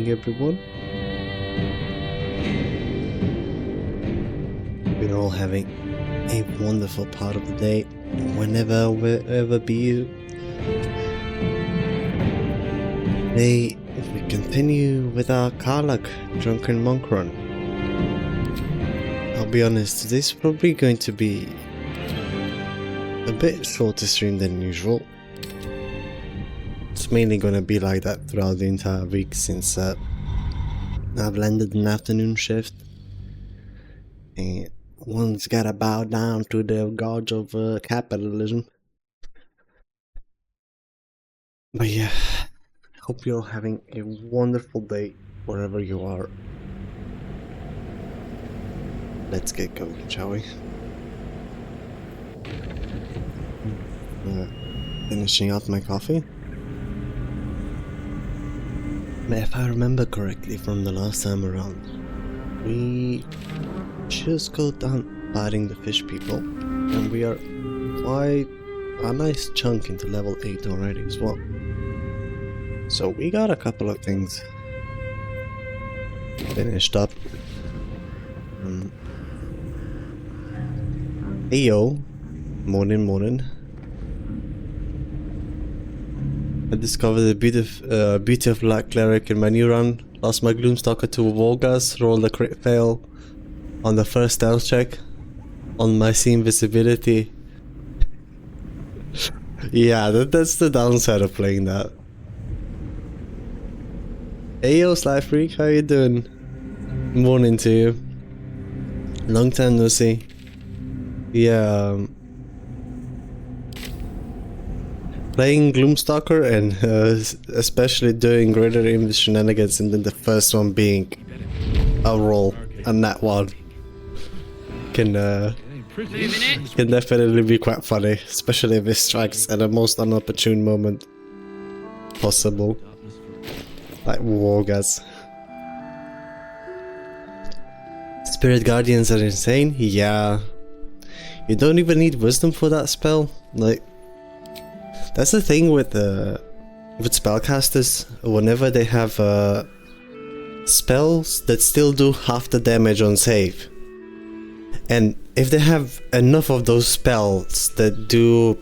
morning, everyone. We're all having a wonderful part of the day, whenever, wherever be you. Today, we continue with our Karlach Drunken Monk run. I'll be honest, today's probably going to be a bit shorter stream than usual. It's mainly going to be like that throughout the entire week since I've landed an afternoon shift. And one's gotta bow down to the gods of capitalism. But yeah, hope you're having a wonderful day wherever you are. Let's get going, shall we? Finishing out my coffee. If I remember correctly from the last time around, we just got done fighting the fish people, and we are quite a nice chunk into level 8 already as well. So we got a couple of things finished up. Heyo, morning. I discovered the beauty of Black Cleric in my new run. Lost my Gloomstalker to Volgas, rolled a crit fail on the first stealth check on my scene visibility. Yeah, that's the downside of playing that. Hey yo, Sly Freak, how you doing? Morning to you. Long time no see. Yeah, playing Gloomstalker and especially doing greater aim shenanigans, and then the first one being a roll, a nat one, can definitely be quite funny, especially if it strikes at the most unopportune moment possible, like Wargas. Spirit Guardians are insane. Yeah, you don't even need wisdom for that spell. Like, that's the thing with spellcasters. Whenever they have spells that still do half the damage on save, and if they have enough of those spells that do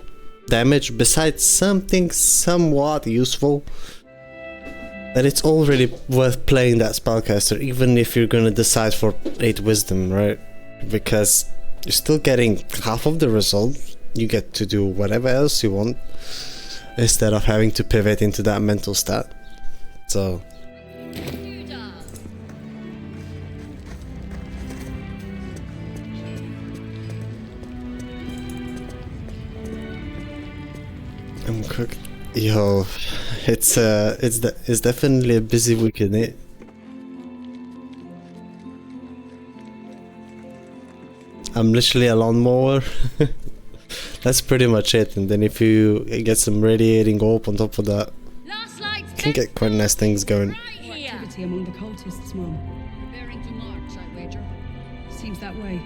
damage besides something somewhat useful, then it's already worth playing that spellcaster, even if you're gonna decide for 8 wisdom, right? Because you're still getting half of the result. You get to do whatever else you want instead of having to pivot into that mental stat. So I'm cooked. Yo, it's definitely a busy week, isn't it? I'm literally a lawnmower. That's pretty much it, and then if you get some radiating orb on top of that, you can get quite nice things going. Activity among the cultists, Mom. Preparing to march, I wager. Seems that way.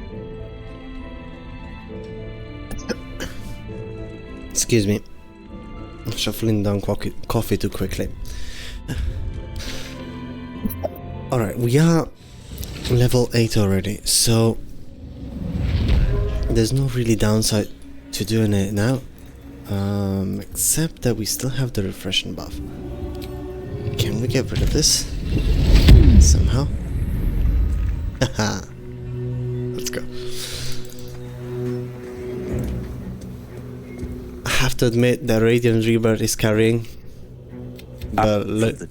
Excuse me. I'm shuffling down coffee too quickly. Alright, we are level 8 already, so there's no really downside to doing it now, except that we still have the refreshing buff. Can we get rid of this somehow? Haha. Let's go. I have to admit that Radiant Rebirth is carrying, but let's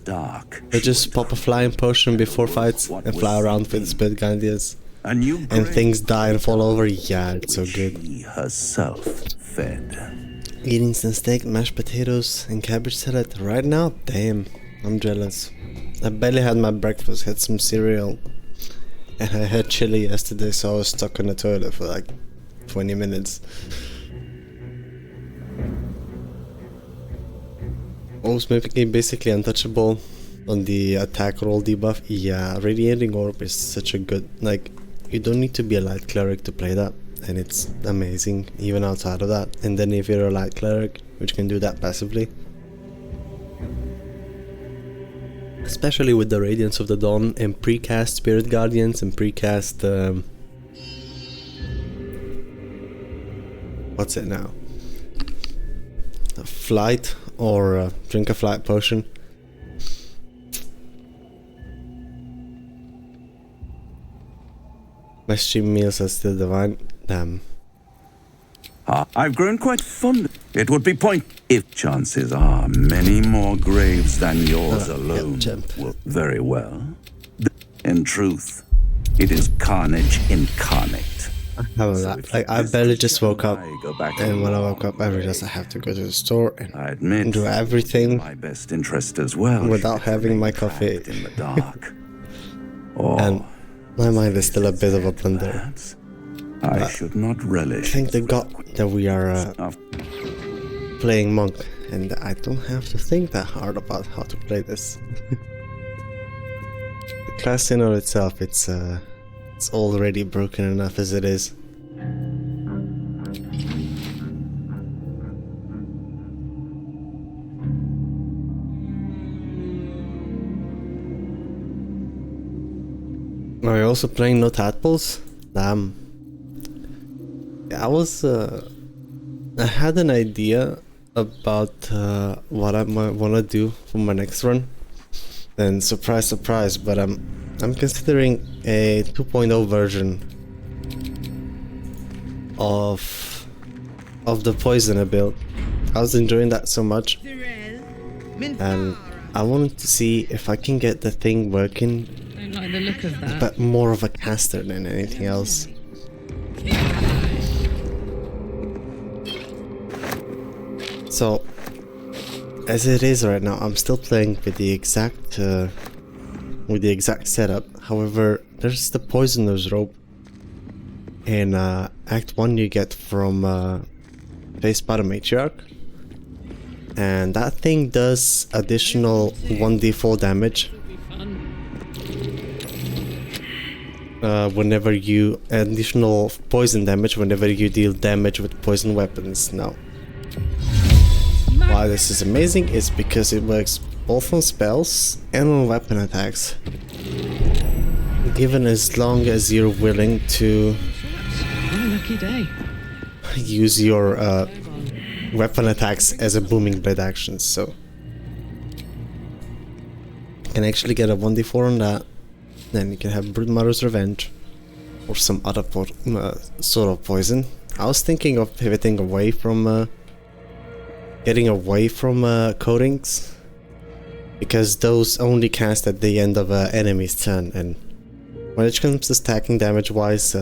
just pop a flying potion before fights and fly around with Spirit Guardians. And things die and fall over. Yeah, it's so good. Herself fed. Eating some steak, mashed potatoes, and cabbage salad right now? Damn, I'm jealous. I barely had my breakfast, had some cereal, and I had chili yesterday, so I was stuck in the toilet for like 20 minutes. Almost making it basically untouchable on the attack roll debuff. Yeah, Radiating Orb is such a good, like, you don't need to be a light cleric to play that, and it's amazing even outside of that. And then if you're a light cleric, which can do that passively, Especially with the Radiance of the Dawn and precast Spirit Guardians and precast what's it now? A flight or drink a flight potion. My stream meals are still divine. Damn. I've grown quite fond. It would be point if chances are many more graves than yours alone. Well, very well. In truth, it is carnage incarnate. How was So that? if Like, I this barely is just woke up, I go back and when I along, woke up, I realized I have to go to the store I and admit do everything my best interest as well. without should it having remain my coffee. trapped in the dark. Or And my mind is still a bit of a blunder. perhaps I should not relish. Thank the god that we are of playing monk, and I don't have to think that hard about how to play this. The class in of itself, it's already broken enough as it is. Are you also playing No Tadpoles? Damn. I had an idea about what I might want to do for my next run. Then surprise, surprise, but I'm considering a 2.0 version of the poisoner build. I was enjoying that so much, and I wanted to see if I can get the thing working, Don't like the look of that. but more of a caster than anything else. So, as it is right now, I'm still playing with the exact setup. However, there's the Poisoner's Robe in Act 1 you get from Faced by the Matriarch. And that thing does additional 1d4 damage whenever you... additional poison damage whenever you deal damage with poison weapons. Now, why this is amazing is because it works both on spells and on weapon attacks, given as long as you're willing to What a lucky day. use your weapon attacks as a booming blade action. So you can actually get a 1d4 on that. Then you can have Broodmother's Revenge or some other sort of poison. I was thinking of pivoting away from getting away from coatings, because those only cast at the end of an enemy's turn, and when it comes to stacking damage wise,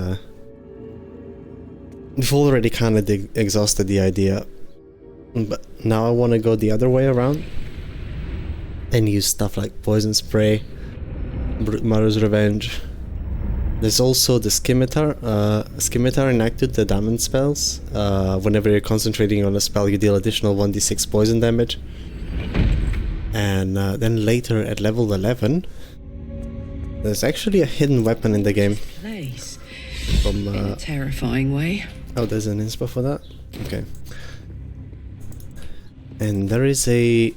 we've already kind of exhausted the idea. But now I want to go the other way around and use stuff like Poison Spray, Mother's Revenge. There's also the Scimitar. Scimitar enacted the diamond spells. Whenever you're concentrating on a spell, you deal additional 1d6 poison damage. And then later at level 11, there's actually a hidden weapon in the game. Place. From In a terrifying way. oh, there's an inspo for that? Okay. And there is a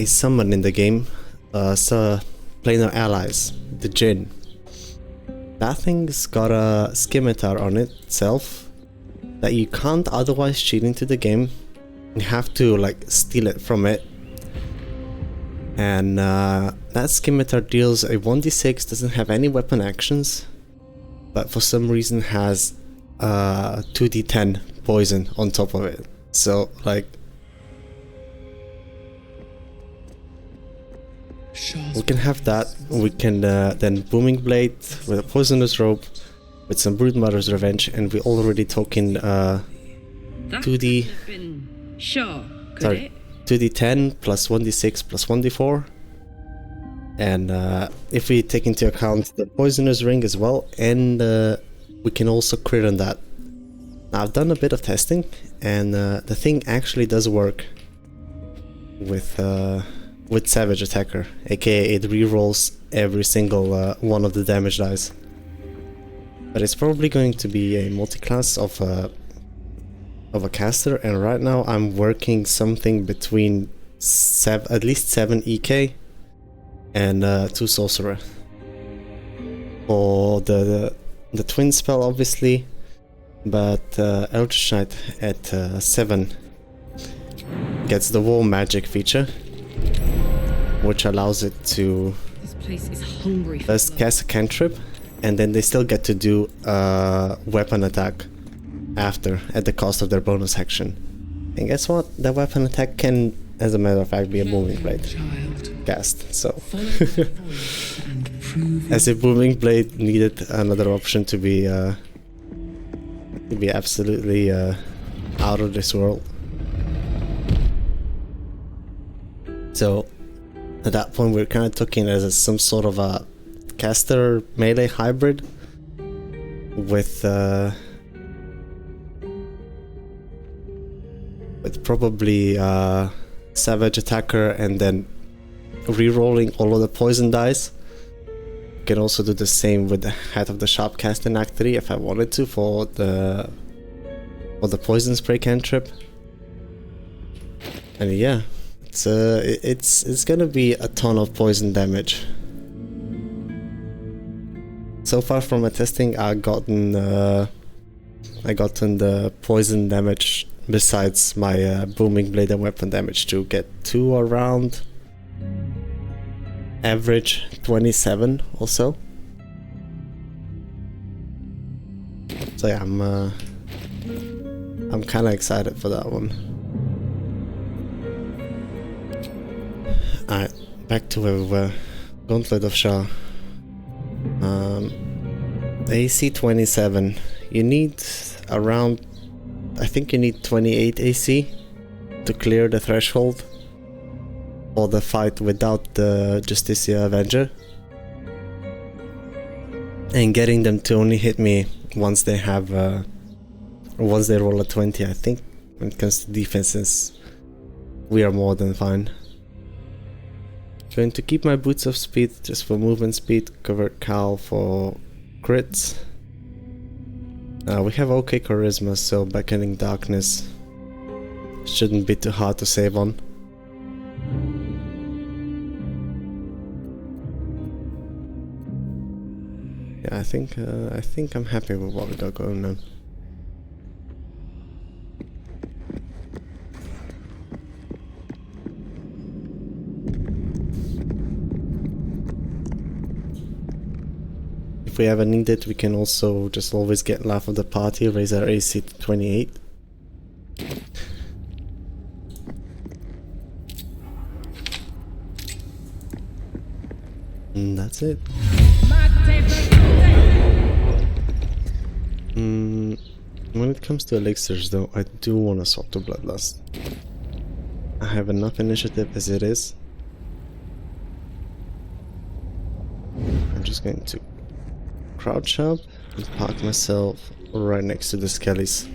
summon in the game, so planar allies, the Jinn. That thing's got a scimitar on itself that you can't otherwise cheat into the game. You have to like steal it from it. And that scimitar deals a 1d6, doesn't have any weapon actions, but for some reason has 2d10 poison on top of it. So like, we can have that. We can then Booming Blade with a Poisonous Robe, with some Broodmother's Revenge, and we already talking 2d. Sure, could Sorry, it? 2d10 plus 1d6 plus 1d4. And if we take into account the Poisoner's Ring as well, and we can also crit on that. Now, I've done a bit of testing, and the thing actually does work with Savage Attacker, aka it rerolls every single one of the damage dice. But it's probably going to be a multi-class of a caster, and right now I'm working something between at least 7 EK and 2 sorcerer. For the twin spell, obviously, but Eldritch Knight at 7 gets the War Magic feature, which allows it to This place is hungry for first blood. cast a cantrip, and then they still get to do a weapon attack after, at the cost of their bonus action. And guess what? The weapon attack can, as a matter of fact, be a booming blade Child, cast. So, follow my voice and prove as if booming blade needed another option to be absolutely out of this world. So, at that point, we're kind of looking as some sort of a caster melee hybrid with probably savage attacker, and then re-rolling all of the poison dice. Can also do the same with the Hat of the Sharpcaster in Act 3 if I wanted to for the poison spray cantrip. And yeah, it's gonna be a ton of poison damage. So far from my testing, I gotten the poison damage besides my booming blade and weapon damage to get to around average 27 or so. So yeah, I'm kind of excited for that one. Alright, back to where we were. Gauntlet of Shah. AC 27. You need around, I think you need 28 AC to clear the threshold for the fight without the Justicia Avenger. And getting them to only hit me once they have, once they roll a 20, I think when it comes to defenses, we are more than fine. Going to keep my Boots of Speed just for movement speed, Covert Cowl for crits. We have okay charisma, so Beckoning Darkness shouldn't be too hard to save on. Yeah, I think I'm happy with what we got going on. If we ever need it, we can also just always get Laugh of the Party, raise our AC to 28. And that's it. When it comes to elixirs though, I do want to swap to Bloodlust. I have enough initiative as it is. I'm just going to crouch up and park myself right next to the skellies.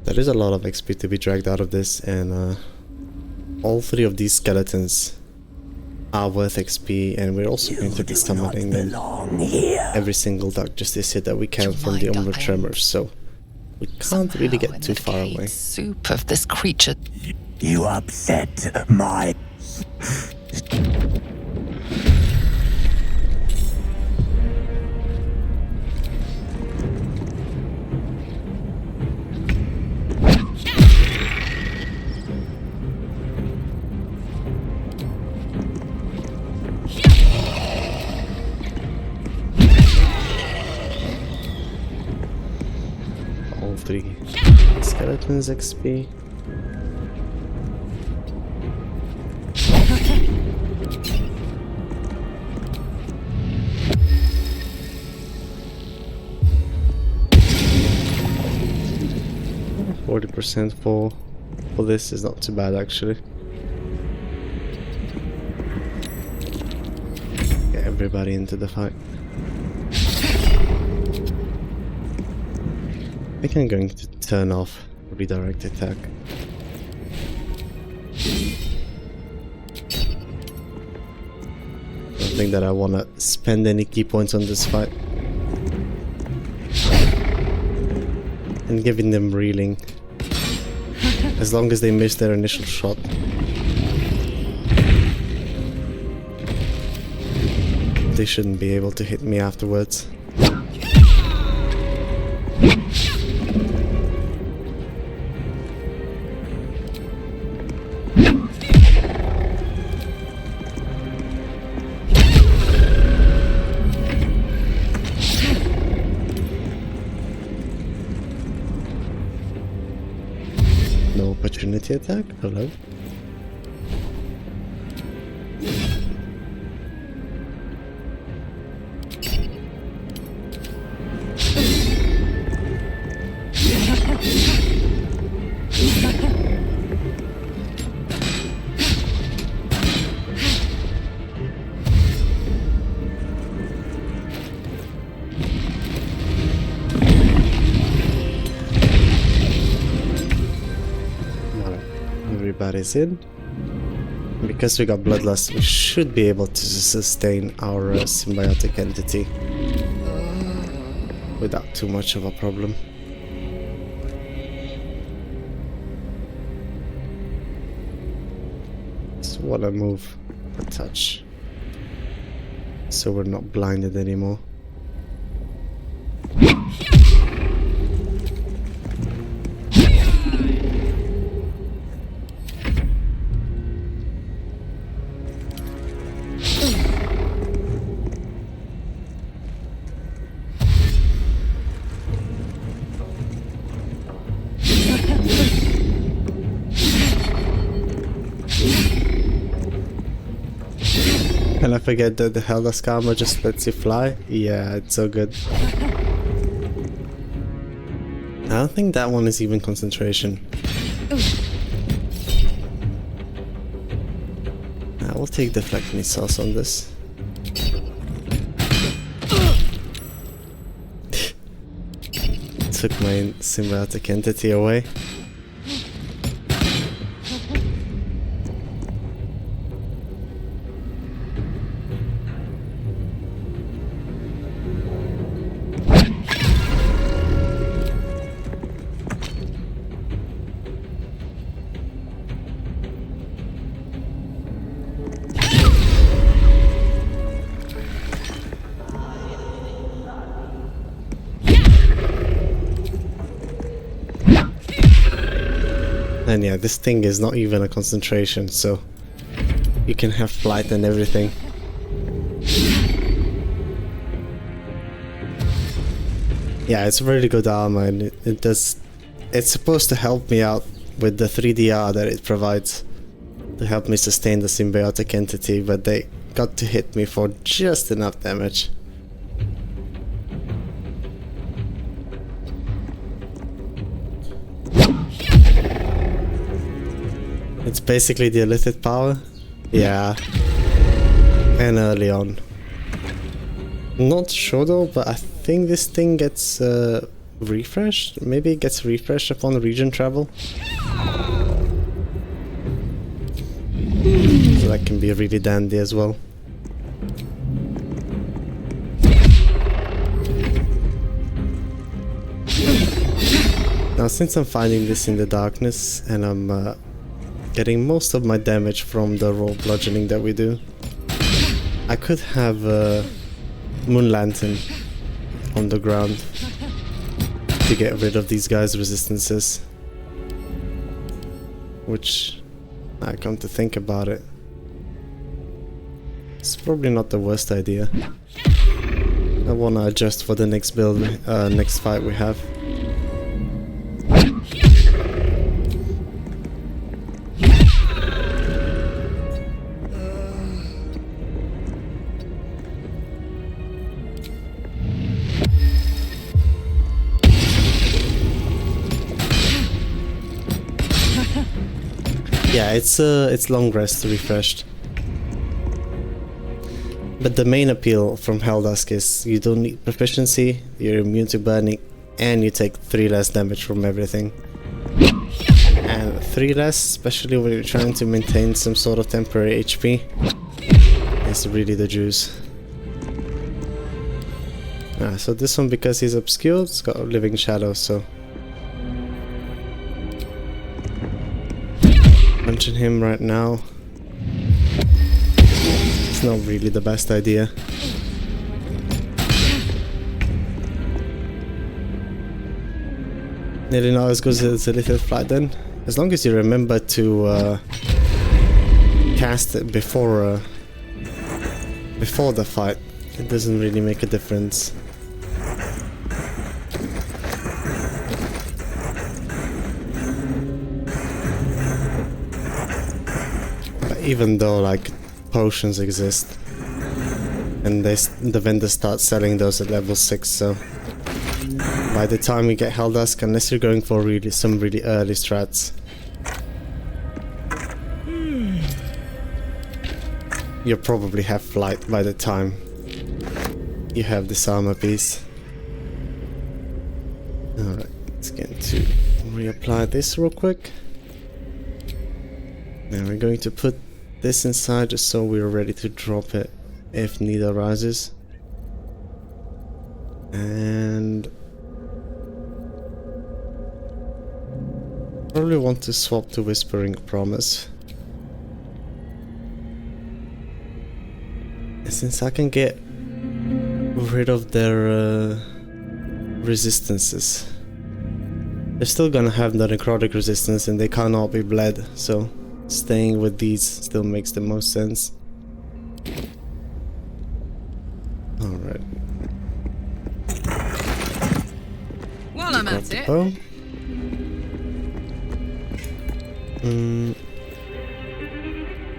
There is a lot of XP to be dragged out of this, and all 3 of these skeletons are worth XP, and we're also going to be summoning them every single Dark Justicia that we can from the Umbral Tremors, so we can't really get too far away. Soup of this creature. You upset my... All 3 skeletons XP. %, for this is not too bad actually. Get everybody into the fight. I think I'm going to turn off redirect attack. I don't think that I want to spend any key points on this fight. and giving them reeling. As long as they miss their initial shot. They shouldn't be able to hit me afterwards. No opportunity attack? Hello? Everybody's in. Because we got Bloodlust, we should be able to sustain our symbiotic entity without too much of a problem. Just wanna move a touch so we're not blinded anymore. And I forget that the Helda's armor just lets you fly. Yeah, it's so good. I don't think that one is even concentration. I will take deflect missiles on this. Took my symbiotic entity away. And yeah, this thing is not even a concentration, so you can have flight and everything. Yeah, it's really good armor, and it's supposed to help me out with the 3DR that it provides to help me sustain the symbiotic entity, but they got to hit me for just enough damage. It's basically the illicit power. Yeah. And early on. Not sure though, but I think this thing gets refreshed. Maybe it gets refreshed upon region travel. So that can be really dandy as well. Now since I'm finding this in the darkness and I'm getting most of my damage from the raw bludgeoning that we do, I could have a Moon Lantern on the ground to get rid of these guys' resistances. Which, I come to think about it, it's probably not the worst idea. I wanna adjust for the next build, next fight we have. Yeah, it's long rest refreshed. But the main appeal from Helldusk is you don't need proficiency, you're immune to burning, and you take 3 less damage from everything. And 3 less, especially when you're trying to maintain some sort of temporary HP, is really the juice. So this one, because he's obscured, it's got a living shadow, so Punching him right now. It's not really the best idea. Nearly not as good as a little flight then. As long as you remember to cast it before the fight, it doesn't really make a difference. But even though like potions exist, and the vendors start selling those at level 6, so by the time you get Helldusk, unless you're going for some really early strats, you'll probably have flight by the time you have this armor piece. Alright, let's get to reapply this real quick. Now we're going to put this inside just so we're ready to drop it if need arises. And probably want to swap to Whispering Promise. And since I can get rid of their resistances, they're still gonna have the necrotic resistance and they cannot be bled, so staying with these still makes the most sense. Alright. Well, I'm at it. Oh.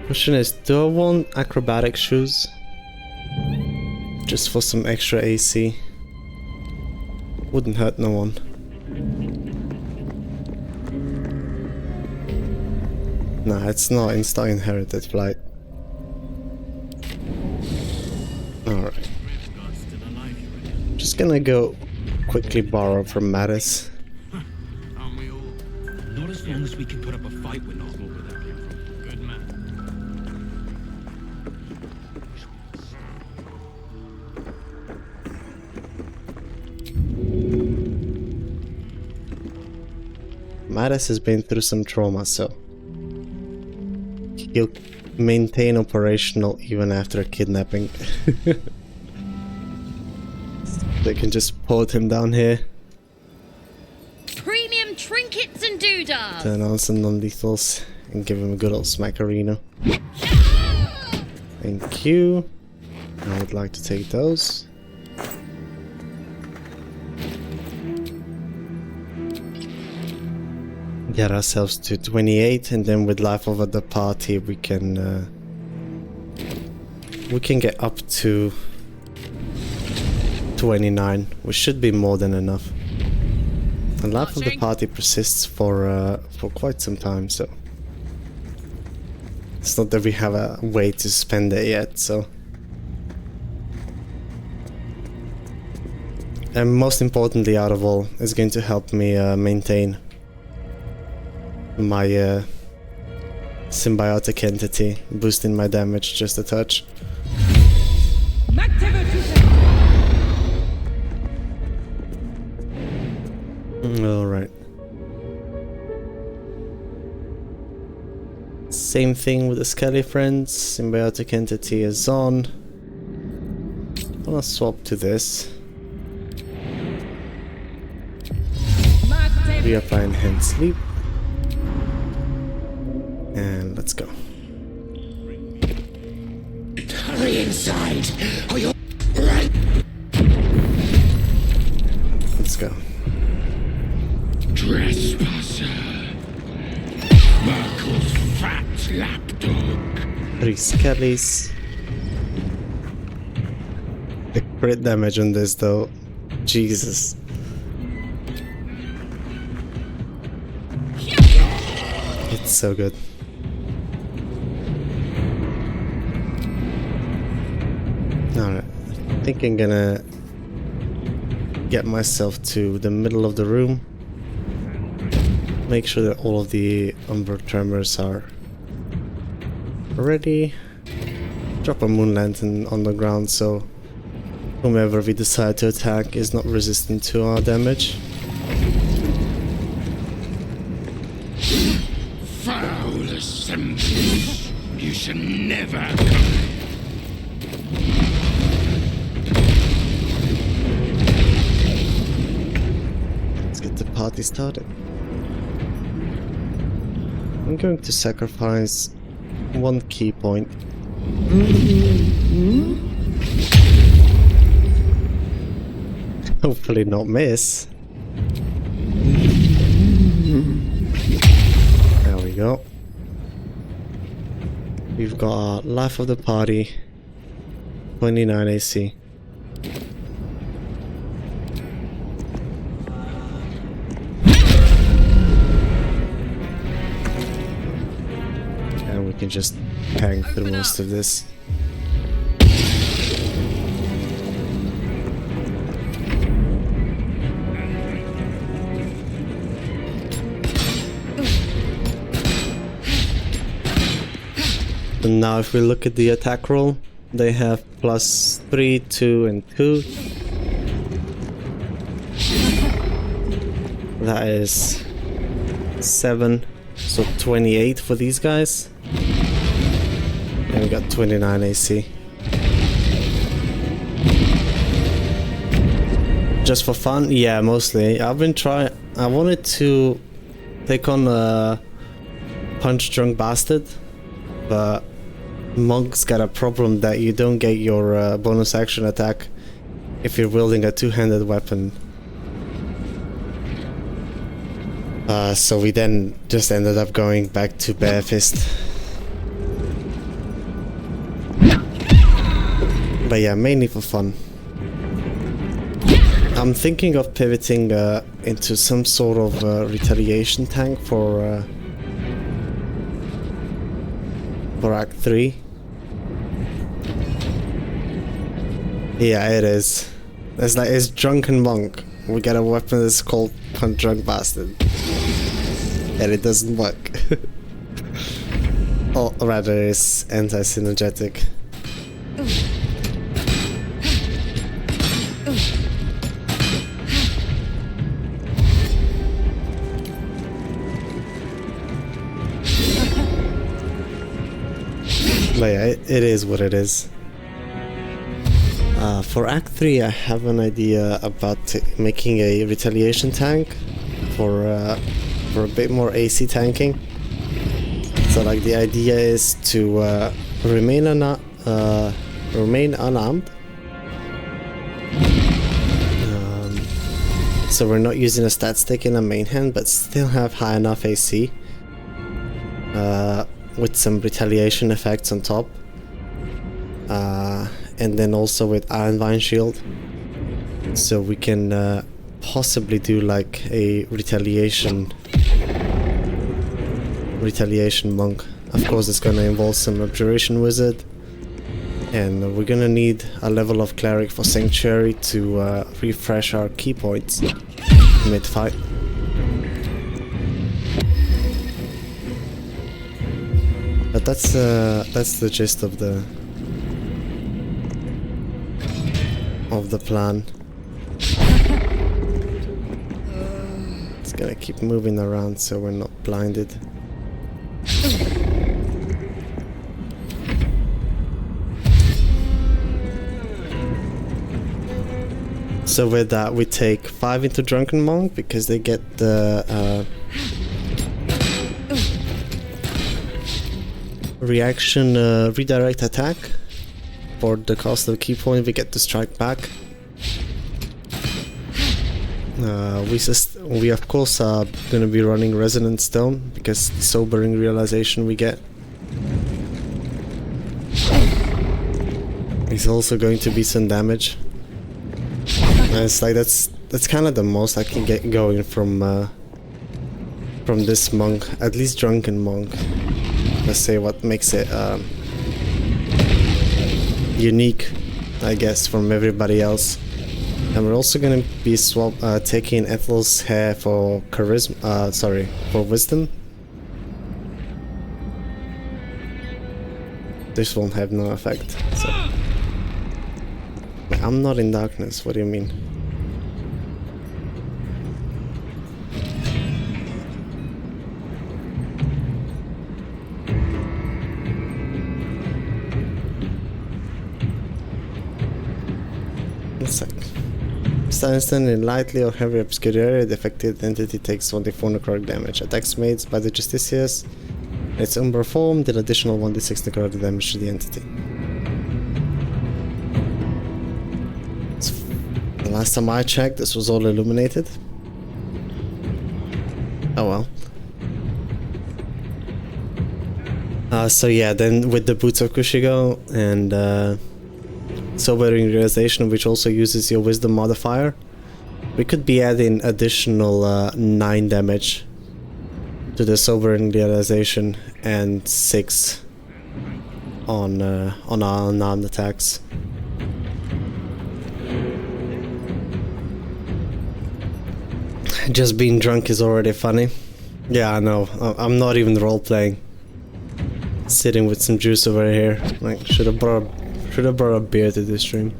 Question is, do I want acrobatic shoes? Just for some extra AC. Wouldn't hurt no one. Nah, it's not inherited flight. Alright. Just gonna go quickly borrow from Mattis. Not as long as we can put up a fight, we're not. Good man. Mattis has been through some trauma, so he'll maintain operational even after a kidnapping. They can just put him down here. Premium trinkets and doodads. Turn on some non-lethals and give him a good old smackarino. Thank you. I would like to take those. Get ourselves to 28, and then with life over the party we can get up to 29, which should be more than enough. And life of the party persists for quite some time, so it's not that we have a way to spend it yet. So, and most importantly, out of all, is going to help me maintain my symbiotic entity, boosting my damage just a touch. Alright. Same thing with the Skelly friends. Symbiotic entity is on. I'm gonna swap to this. Reapply enhanced sleep. And let's go. Hurry inside, or you're right. Let's go. Trespasser. Merkel's fat lapdog. 3 Skellies. The crit damage on this though. Jesus. It's so good. Alright, I think I'm gonna get myself to the middle of the room. Make sure that all of the Umbra Tremors are ready. Drop a Moon Lantern on the ground so whomever we decide to attack is not resistant to our damage. foul assemblage. You should never come. Let's get the party started. I'm going to sacrifice one key point. Hopefully not miss. There we go. We've got our life of the party, 29 AC. And we can just hang through most of this. And now if we look at the attack roll, they have +3, 2 and 2. That is 7, so 28 for these guys. And we got 29 AC. Just for fun? Yeah, mostly. I've been trying. I wanted to take on a Punch Drunk Bastard, but Monk's got a problem that you don't get your bonus action attack if you're wielding a two-handed weapon. So we then just ended up going back to bare fist. But yeah, mainly for fun. I'm thinking of pivoting into some sort of retaliation tank for Act 3. Yeah, it is. It's Drunken Monk. We got a weapon that's called Punch Drunk Bastard. And it doesn't work. Or rather, it's anti-synergetic. But yeah, it is what it is. For Act 3, I have an idea about making a retaliation tank for a bit more AC tanking. So like the idea is to remain unarmed. So we're not using a stat stick in a main hand, but still have high enough AC. With some retaliation effects on top. And then also with Iron Vine Shield. So we can possibly do like a retaliation monk. Of course it's gonna involve some Abjuration Wizard. And we're gonna need a level of Cleric for Sanctuary to refresh our key points mid-fight. But that's the gist of the plan. It's gonna keep moving around so we're not blinded. So with that we take 5 into Drunken Monk because they get the reaction redirect attack. For the cost of the key point we get to strike back. We of course are going to be running Resonant Stone because the sobering realization we get is also going to be some damage. And it's like that's kind of the most I can get going from this monk, at least Drunken Monk. Let's say what makes it unique, I guess, from everybody else. And we're also gonna be taking Ethel's hair for charisma. For wisdom. This won't have no effect. So. I'm not in darkness. What do you mean? cast instantly in lightly or heavy obscure area, the affected entity takes 1d4 necrotic damage. Attacks made by the Justiciars in its Umbra form did additional 1d6 necrotic damage to the entity. So, the last time I checked, this was all illuminated. Oh well. So yeah, then with the Boots of Kushigo and Sobering Realization, which also uses your Wisdom modifier, we could be adding additional 9 damage to the Sobering Realization and 6 on our unarmed attacks. Just being drunk is already funny. Yeah, I know. I'm not even role-playing. Sitting with some juice over here. Like, should have brought a beer to this stream.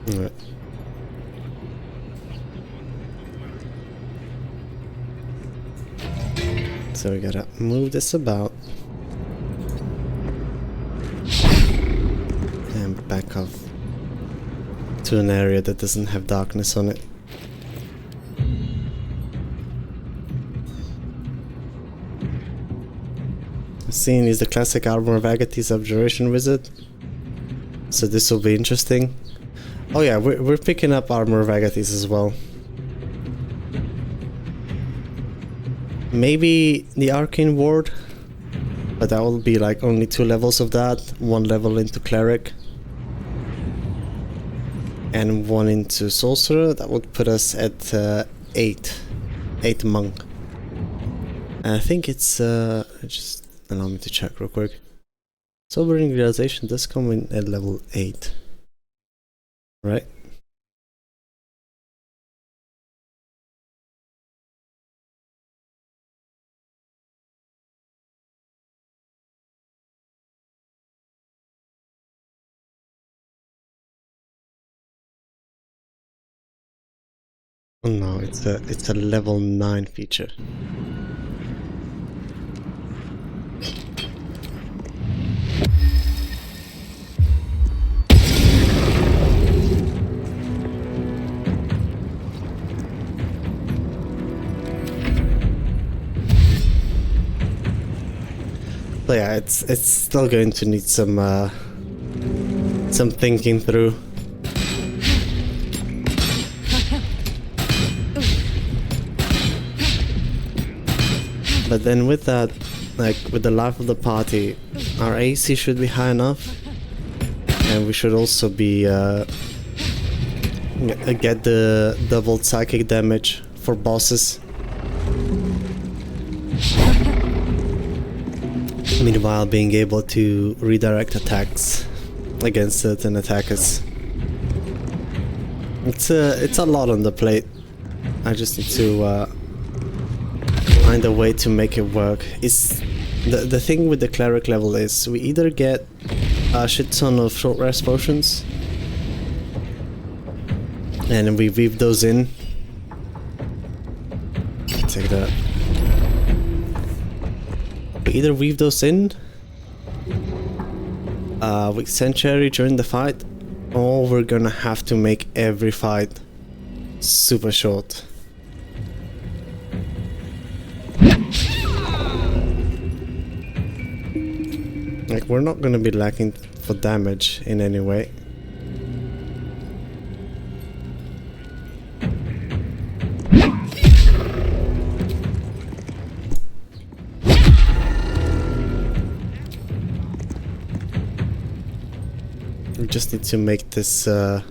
Alright. So we gotta move this about. And back off to an area that doesn't have darkness on it. Scene is the classic Armor of Agathis Abjuration Wizard. So this will be interesting. Oh yeah, we're picking up Armor of Agathis as well. Maybe the Arcane Ward, but that will be like only 2 levels of that. 1 level into Cleric and 1 into Sorcerer. That would put us at 8 Monk. And I think it's just allow me to check real quick. Sobering Realization does come in at level 8, right? Oh no, it's a level 9 feature. So yeah, it's still going to need some thinking through. But then with that, like with the life of the party, our AC should be high enough, and we should also be get the doubled psychic damage for bosses. Meanwhile, being able to redirect attacks against certain attackers. It's a lot on the plate. I just need to find a way to make it work. It's the thing with the cleric level is we either get a shit ton of short rest potions and we weave those in. Take that. We either weave those in with Sanctuary during the fight, or we're gonna have to make every fight super short. Like, we're not gonna be lacking for damage in any way. We just need to make this I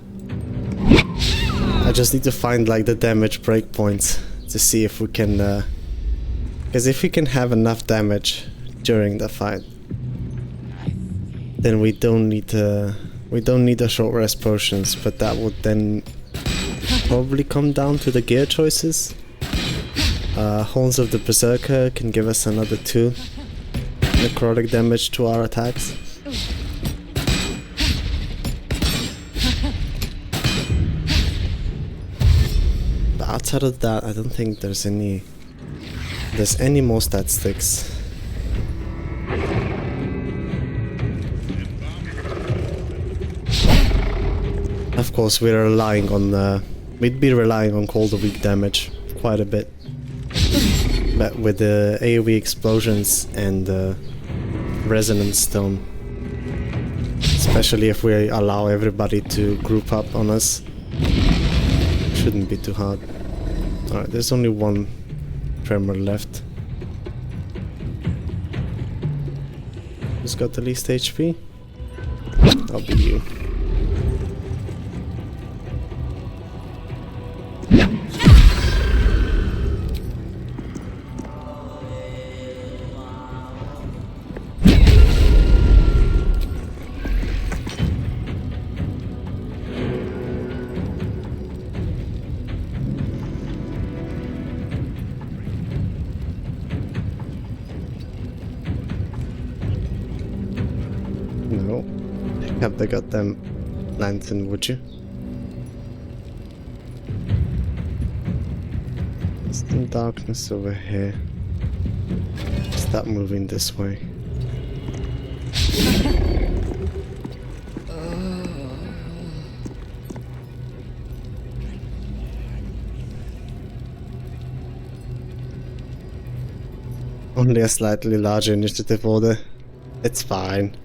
just need to find like the damage breakpoints to see if we can because if we can have enough damage during the fight, then we don't need the short rest potions, but that would then probably come down to the gear choices. Horns of the Berserker can give us another 2 necrotic damage to our attacks. outside of that, I don't think there's any more stat sticks. Of course, we'd be relying on cold or weak damage quite a bit. But with the AoE explosions and resonance stone, especially if we allow everybody to group up on us, shouldn't be too hard. Alright, there's only one tremor left. Who's got the least HP? That'll be you. No. Pick up the goddamn lantern, would you? Instant darkness over here. Start moving this way. Only a slightly larger initiative order. It's fine.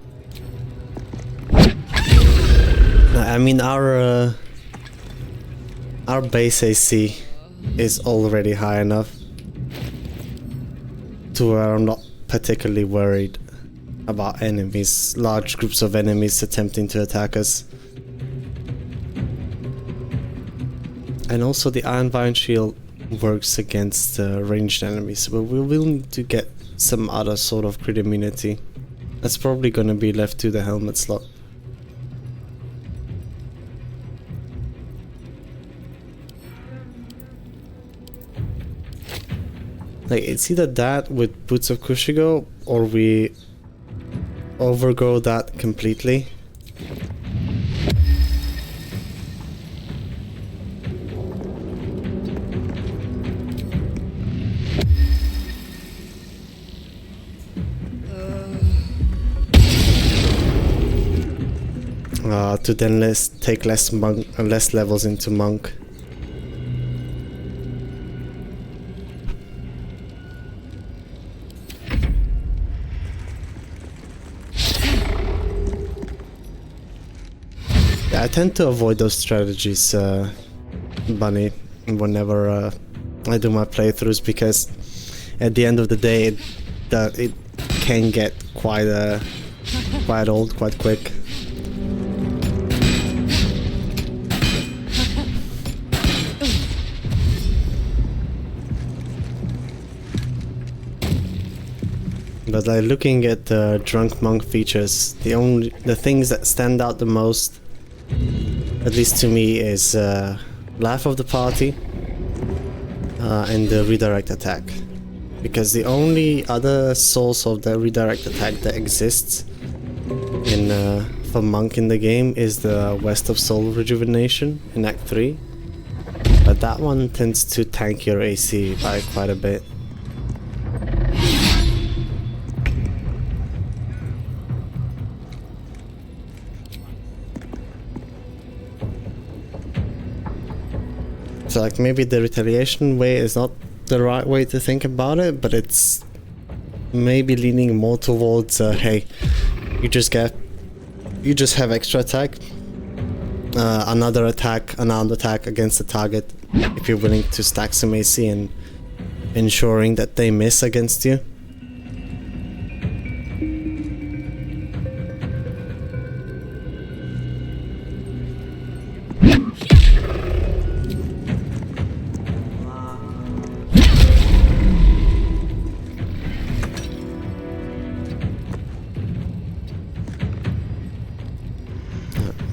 I mean, our base AC is already high enough to where I'm not particularly worried about enemies, large groups of enemies attempting to attack us. And also the Iron Vine Shield works against ranged enemies, but we will need to get some other sort of crit immunity. That's probably gonna be left to the helmet slot. Like, it's either that with Boots of Kushigo, or we overgo that completely. To then take less levels into monk. I tend to avoid those strategies, Bunny, whenever I do my playthroughs, because at the end of the day, it can get quite old quite quick. But like, looking at the drunk monk features, the things that stand out the most, at least to me, is life of the party and the redirect attack. Because the only other source of the redirect attack that exists for monk in the game is the West of Soul rejuvenation in Act 3. But that one tends to tank your AC by quite a bit. So like, maybe the retaliation way is not the right way to think about it, but it's maybe leaning more towards hey, you just have extra attack, another attack against the target if you're willing to stack some AC and ensuring that they miss against you.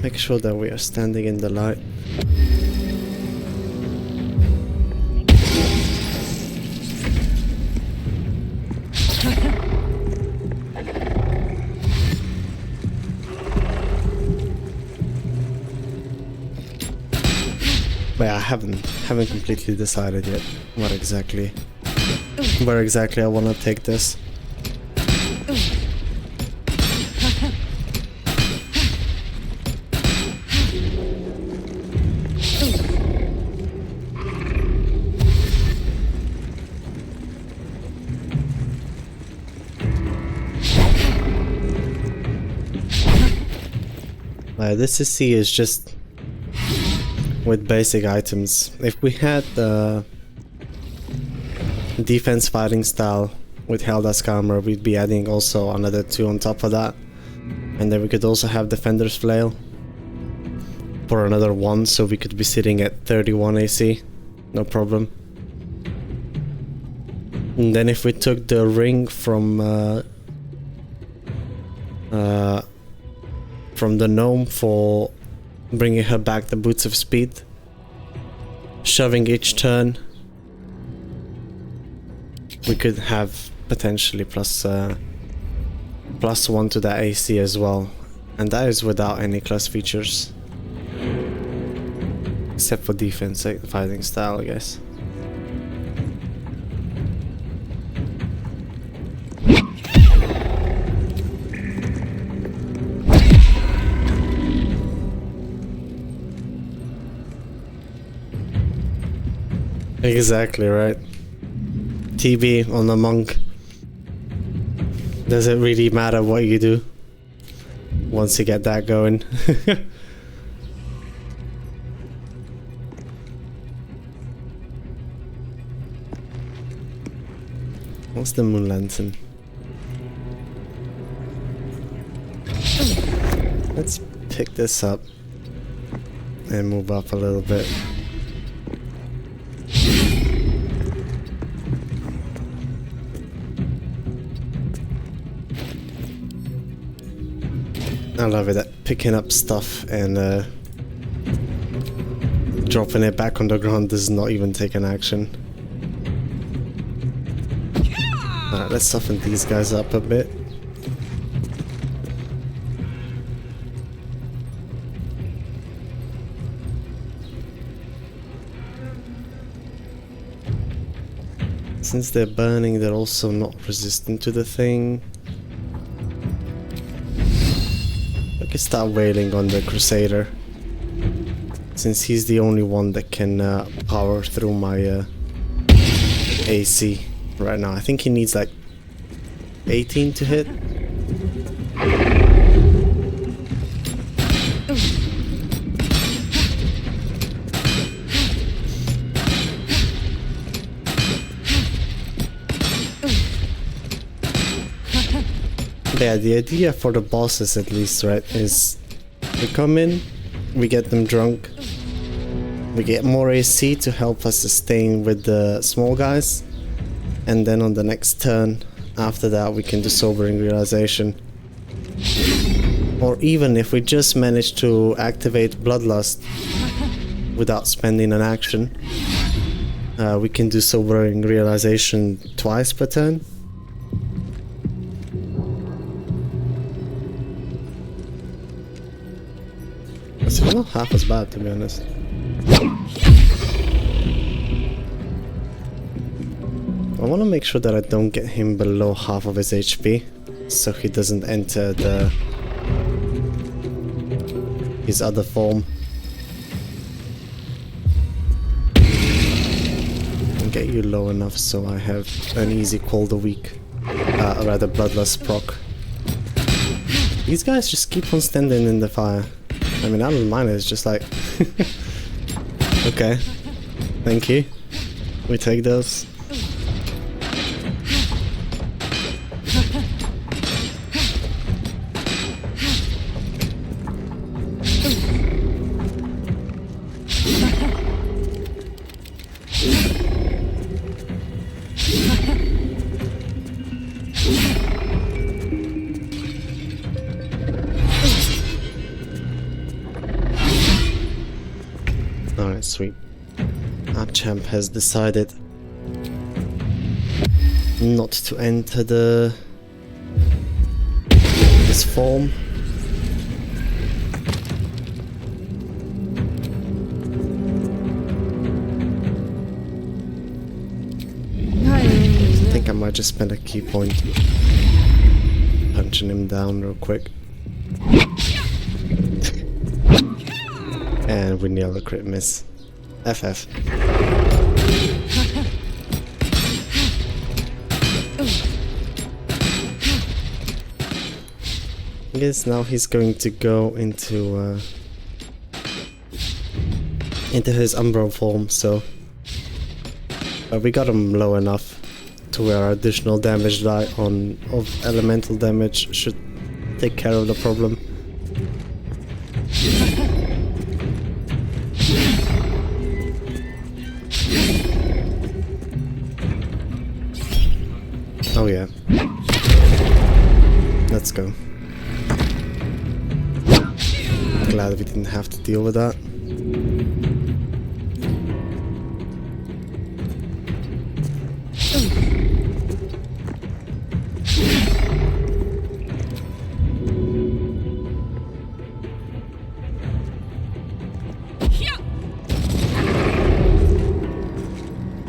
Make sure that we are standing in the light. But I haven't completely decided yet where exactly I want to take this. This CC is just with basic items. If we had the defense fighting style with Helda's armor, we'd be adding also another 2 on top of that. And then we could also have Defender's Flail for another 1, so we could be sitting at 31 AC, no problem. And then if we took the ring from the gnome for bringing her back the boots of speed, shoving each turn, we could have potentially plus 1 to that AC as well, and that is without any class features, except for defense fighting style, I guess. Exactly right. TB on the monk. Does it really matter what you do once you get that going? What's the moon lantern? Let's pick this up and move up a little bit. I love it, that picking up stuff and dropping it back on the ground does not even take an action. Alright, let's soften these guys up a bit. Since they're burning, they're also not resistant to the thing. I can start wailing on the Crusader, since he's the only one that can power through my AC right now. I think he needs like 18 to hit. Yeah, the idea for the bosses at least, right, is we come in, we get them drunk, we get more AC to help us sustain with the small guys, and then on the next turn after that we can do Sobering Realization. Or even if we just manage to activate Bloodlust without spending an action, we can do Sobering Realization twice per turn. It's not half as bad, to be honest. I want to make sure that I don't get him below half of his HP, so he doesn't enter his other form. And get you low enough so I have an easy cold a week, rather Bloodlust proc. These guys just keep on standing in the fire. I mean, I don't mind it, it's just like... Okay, thank you. We take those. Alright, sweet. Our champ has decided not to enter this form. might just spend a key point punching him down real quick. And we nail the crit miss. FF. I guess now he's going to go into his Umbral form, so we got him low enough to where our additional damage die of elemental damage should take care of the problem. Oh yeah. Let's go. Glad we didn't have to deal with that.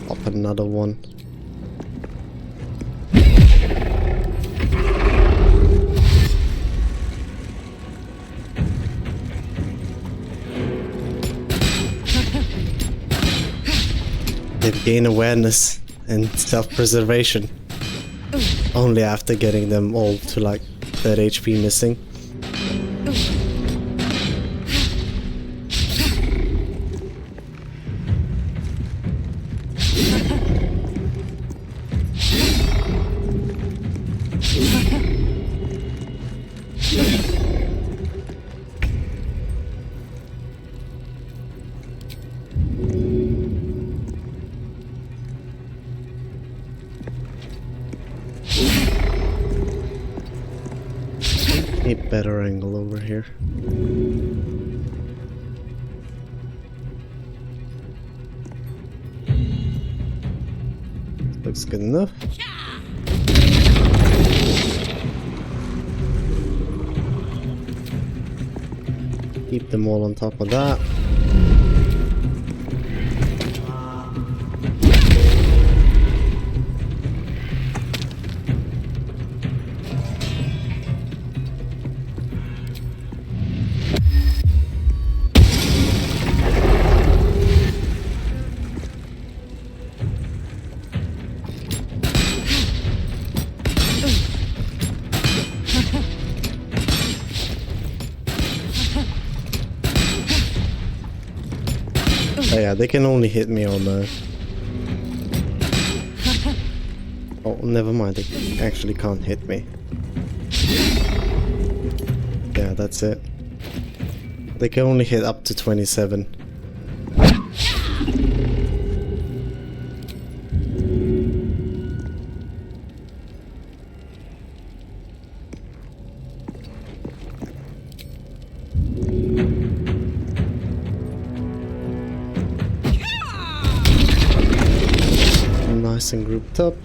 Pop another one. Gain awareness and self-preservation only after getting them all to like 30 HP missing. A better angle over here. Looks good enough. Keep them all on top of that. Oh yeah, they can only hit me on the... Oh, never mind, they actually can't hit me. Yeah, that's it. They can only hit up to 27. Nice and grouped up.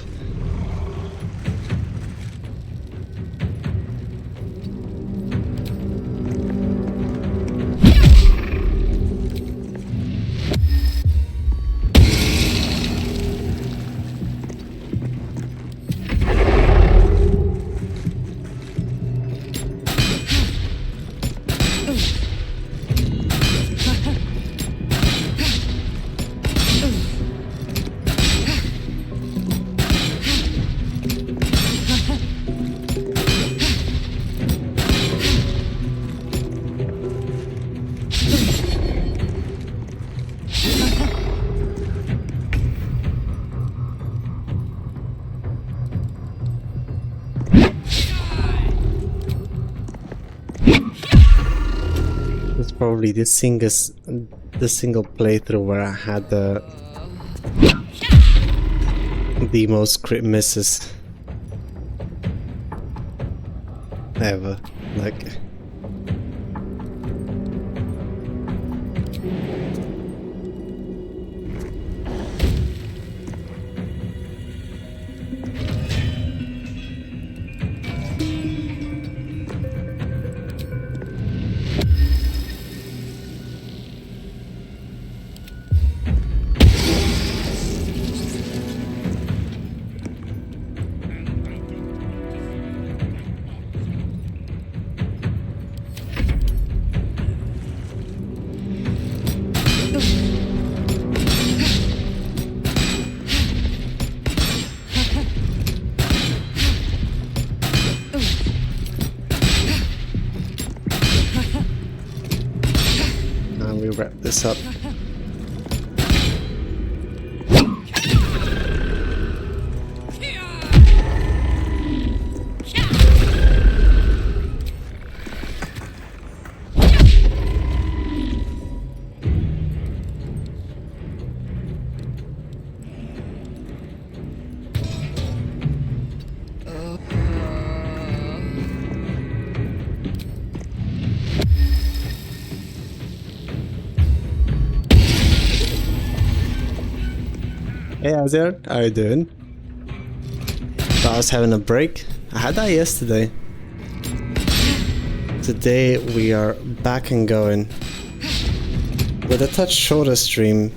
Probably the single playthrough where I had the most crit misses ever. Like, wrap this up. Hey Azir, how you doing? So I was having a break. I had that yesterday. Today we are back and going with a touch shorter stream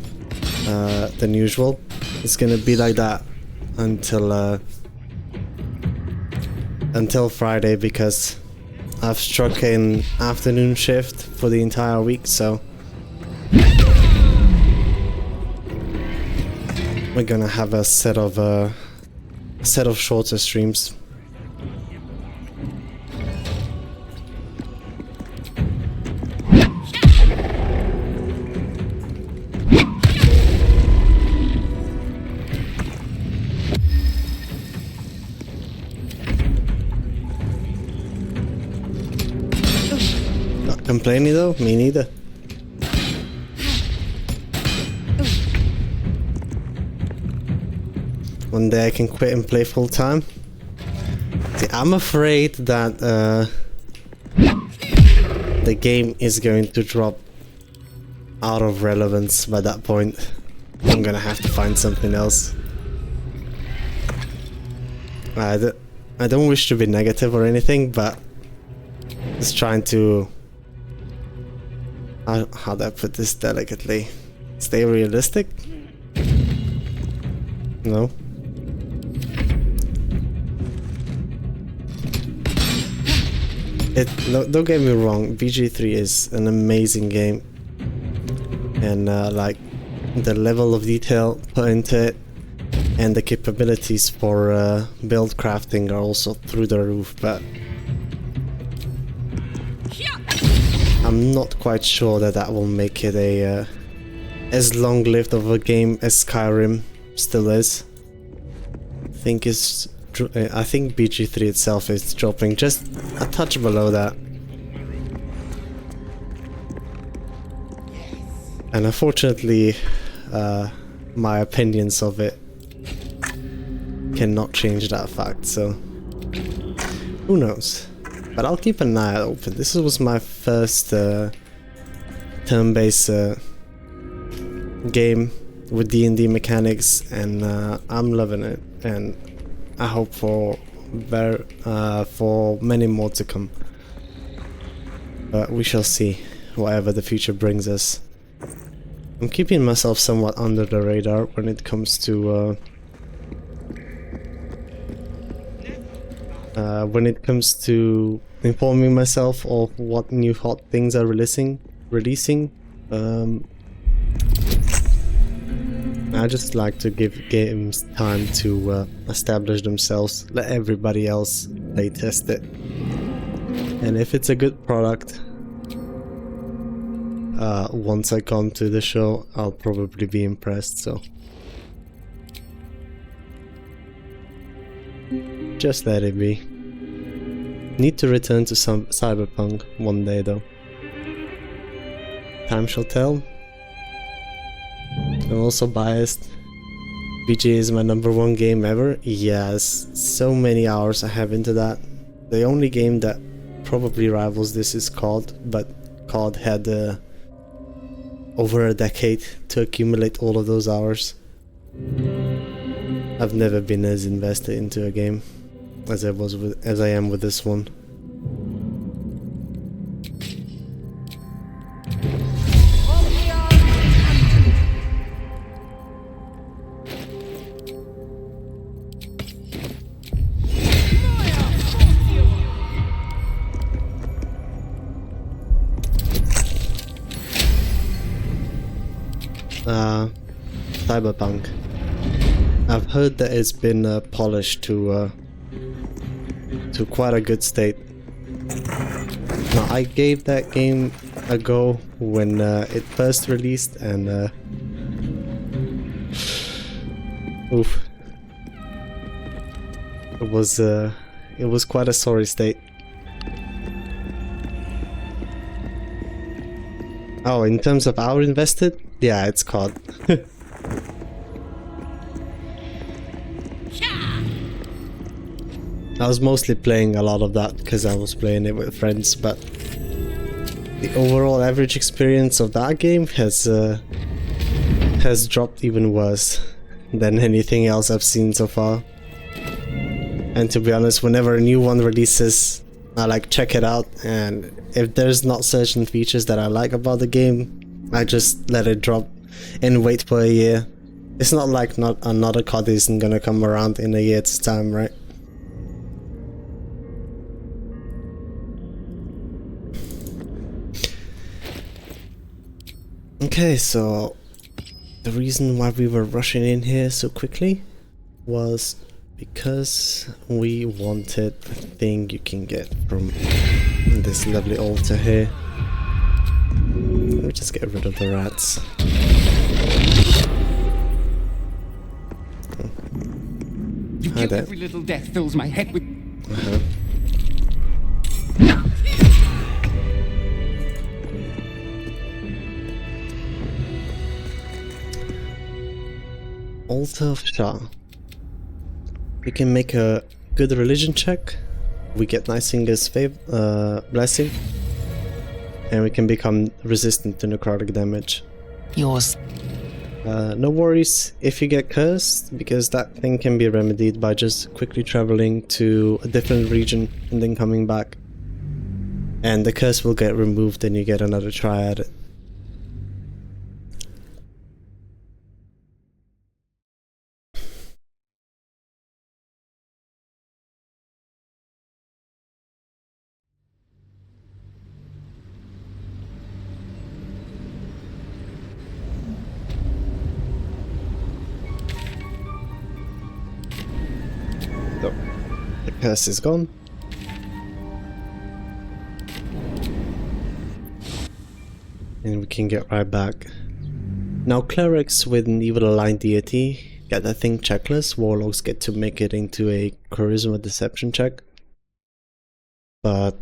than usual. It's gonna be like that until Friday because I've struck an afternoon shift for the entire week, so we're gonna have a set of shorter streams. Not complaining though, me neither. One day I can quit and play full time. See, I'm afraid that the game is going to drop out of relevance by that point. I'm gonna have to find something else. I don't wish to be negative or anything, but just trying to how do I put this delicately? Stay realistic? No. Don't get me wrong, BG3 is an amazing game, and like the level of detail put into it and the capabilities for build crafting are also through the roof, but I'm not quite sure that will make it a as long-lived of a game as Skyrim still is. I think BG3 itself is dropping just a touch below that. And unfortunately, my opinions of it cannot change that fact, so who knows. But I'll keep an eye open. This was my first turn-based game with D&D mechanics, and I'm loving it, and I hope for many more to come. But we shall see, whatever the future brings us. I'm keeping myself somewhat under the radar when it comes to informing myself of what new hot things are releasing. I just like to give games time to establish themselves, let everybody else play test it, and if it's a good product, once I come to the show, I'll probably be impressed. So just let it be. Need to return to some Cyberpunk one day though. Time shall tell. I'm also biased. BG is my #1 game ever. Yes, so many hours I have into that. The only game that probably rivals this is COD, but COD had over a decade to accumulate all of those hours. I've never been as invested into a game as I am with this one. Cyberpunk. I've heard that it's been polished to quite a good state. Now, I gave that game ago when it first released, and oof, it was quite a sorry state. Oh, in terms of hour invested, yeah, it's COD. I was mostly playing a lot of that because I was playing it with friends, but the overall average experience of that game has dropped even worse than anything else I've seen so far. And to be honest, whenever a new one releases, I like check it out, and if there's not certain features that I like about the game, I just let it drop and wait for a year. It's not like not another COD isn't gonna come around in a year's time, right? Okay, so the reason why we were rushing in here so quickly was because we wanted the thing you can get from this lovely altar here. Let me just get rid of the rats. Hi there. Every little death fills my head with... Altar of Shah. We can make a good religion check. We get Nisinger's blessing, and we can become resistant to necrotic damage. Yours. No worries if you get cursed, because that thing can be remedied by just quickly traveling to a different region and then coming back. And the curse will get removed and you get another try at it. So, the curse is gone. And we can get right back. Now clerics with an evil aligned deity get that thing checkless. Warlocks get to make it into a charisma deception check. But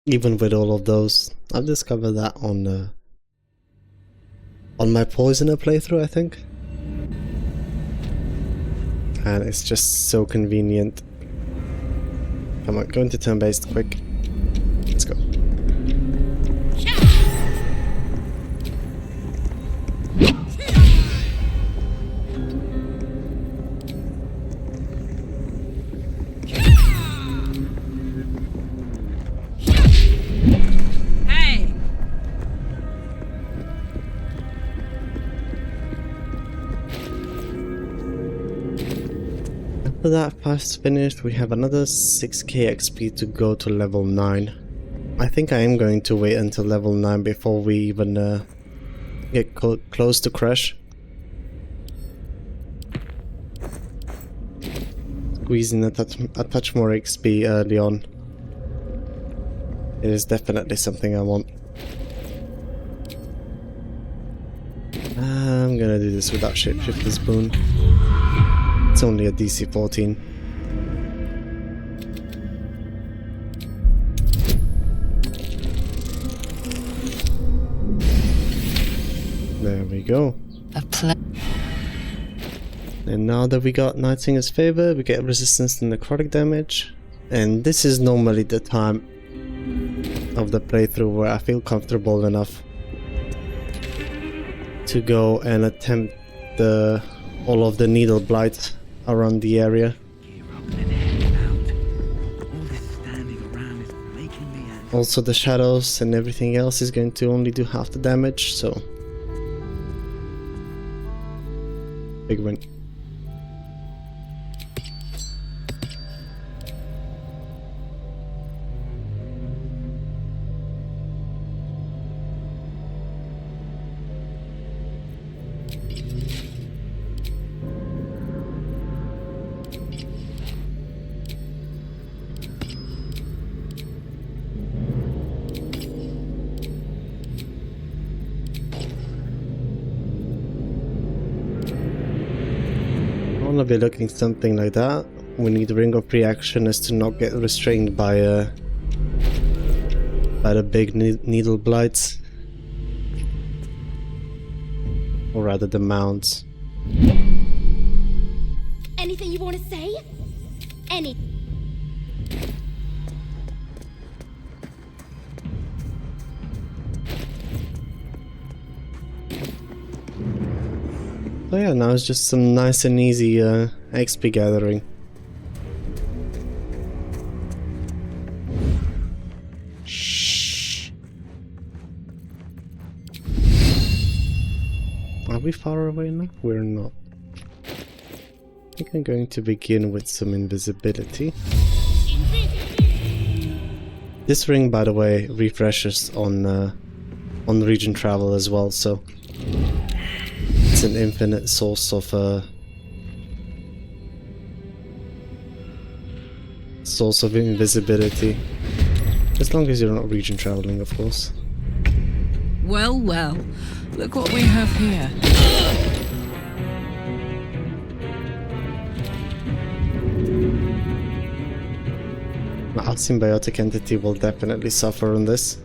even with all of those, I've discovered that on my poisoner playthrough, I think. And it's just so convenient. Come on, go into turn-based quick. Let's go. Hey! After that first finished, we have another 6k XP to go to level 9. I think I am going to wait until level 9 before we even get close to Crash. Squeezing a touch more XP early on. It is definitely something I want. I'm gonna do this without Shapeshifter's Boon. It's only a DC 14. There we go. And now that we got Nightsinger's favor, we get resistance to necrotic damage. And this is normally the time of the playthrough where I feel comfortable enough to go and attempt all of the needle blight around the area. Also the shadows and everything else is going to only do half the damage, so big win. gonna be looking something like that. We need ring of reaction as to not get restrained by the big needle blights, or rather the mounts. Anything you want to say? Any. So yeah, now it's just some nice and easy XP gathering. Shh. Are we far away now? We're not. I think I'm going to begin with some invisibility. This ring, by the way, refreshes on region travel as well, so it's an infinite source of invisibility, as long as you're not region traveling, of course. Well, well. Look what we have here. Our symbiotic entity will definitely suffer on this.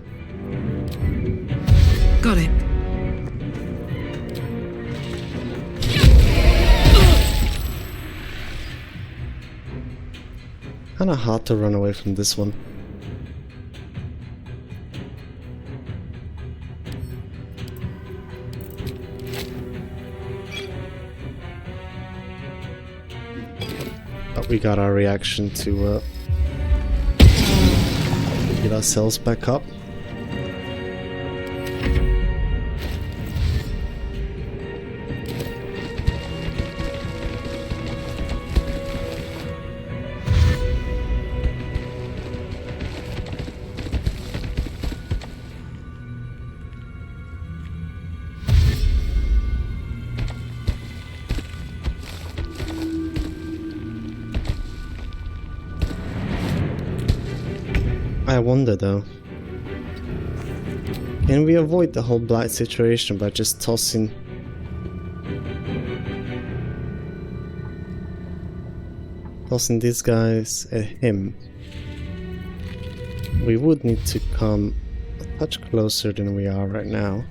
Got it. Kinda hard to run away from this one. But we got our reaction to get ourselves back up. I wonder though, can we avoid the whole blight situation by just tossing these guys at him? We would need to come a touch closer than we are right now.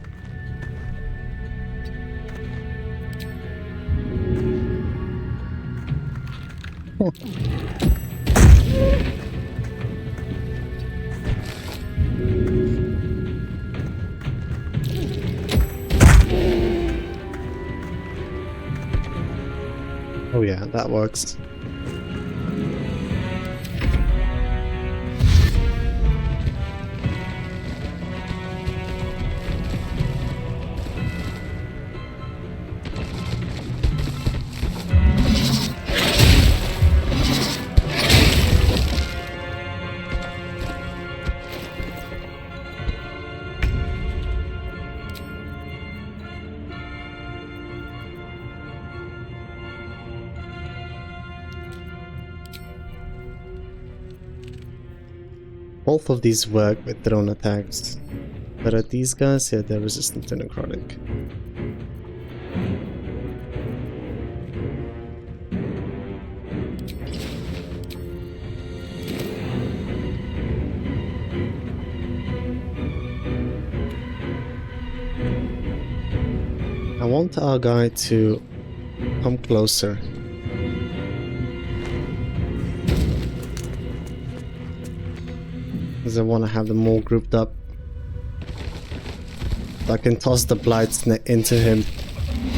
Oh yeah, that works. Both of these work with drone attacks, but at these guys, yeah, they're resistant to necrotic. I want our guy to come closer. Because I want to have them all grouped up. I can toss the blights into him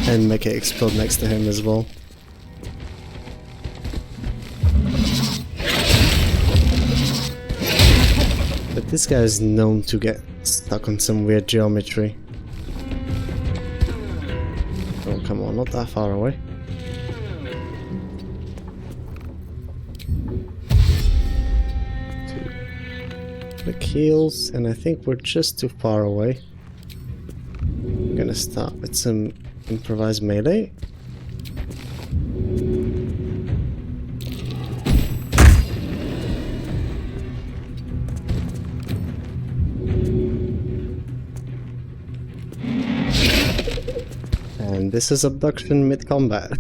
and make it explode next to him as well. But this guy is known to get stuck on some weird geometry. Oh, come on, not that far away. Quick heals, and I think we're just too far away. I'm gonna start with some improvised melee. And this is abduction mid-combat.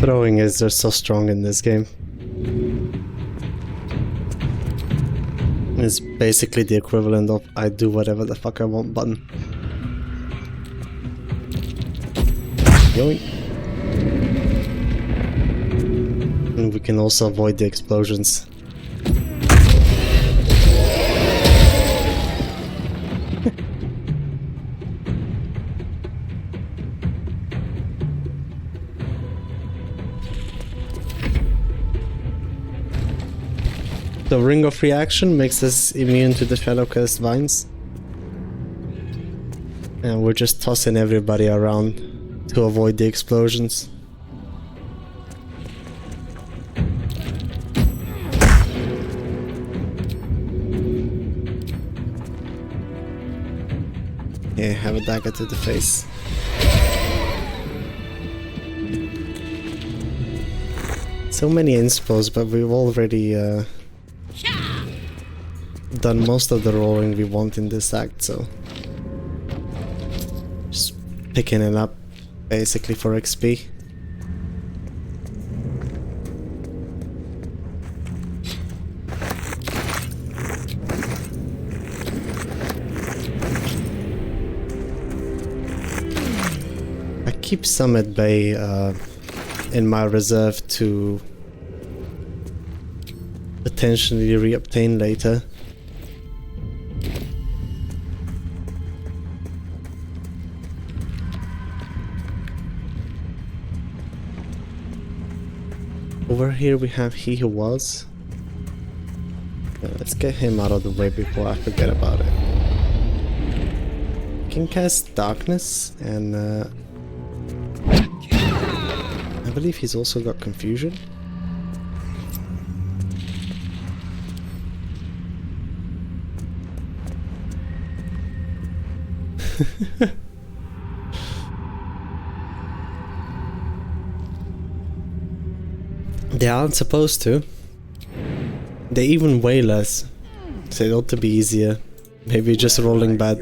Throwing is just so strong in this game. It's basically the equivalent of I do whatever the fuck I want button. Yoink. And we can also avoid the explosions. The ring of reaction makes us immune to the Shadowcast vines. And we're just tossing everybody around to avoid the explosions. Yeah, have a dagger to the face. So many inspos, but we've already done most of the rolling we want in this act, so just picking it up basically for XP. I keep some at bay in my reserve to potentially re-obtain later. Over here we have He Who Was. Yeah, let's get him out of the way before I forget about it. Can cast Darkness and I believe he's also got Confusion. They aren't supposed to. They even weigh less, so it ought to be easier. Maybe just rolling bad.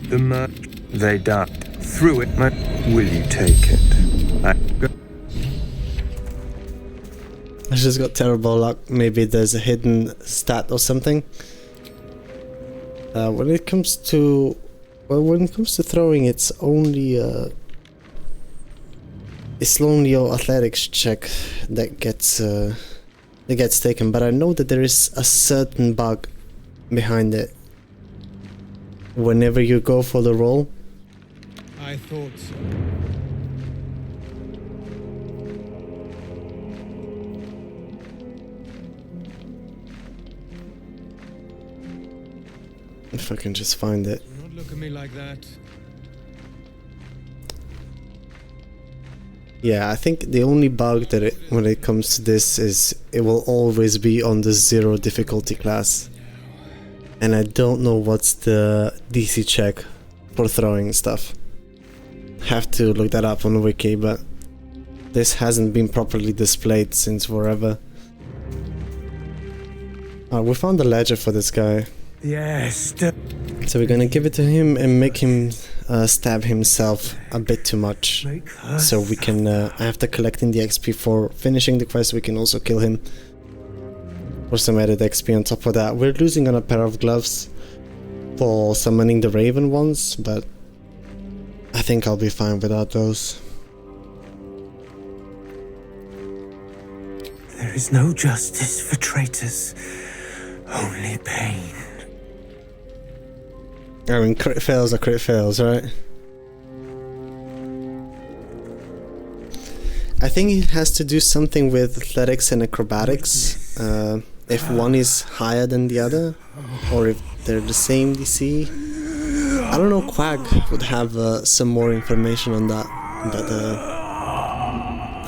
The much they dug through it, will you take it? I just got terrible luck. Maybe there's a hidden stat or something. When it comes to throwing, it's only your athletics check that gets taken. But I know that there is a certain bug behind it. Whenever you go for the roll, I thought so. if I can just find it. Do not look at me like that. Yeah, I think the only bug that when it comes to this is it will always be on the 0 difficulty class. And I don't know what's the DC check for throwing stuff. Have to look that up on the wiki, but this hasn't been properly displayed since forever. We found the ledger for this guy. Yes. So we're gonna give it to him and make him stab himself a bit too much. So we can, after collecting the XP for finishing the quest, we can also kill him. For some added XP on top of that. We're losing on a pair of gloves for summoning the Raven ones, but I think I'll be fine without those. There is no justice for traitors, only pain. I mean, crit fails are crit fails, right? I think it has to do something with athletics and acrobatics. If one is higher than the other, or if they're the same DC. I don't know, Quag would have some more information on that, but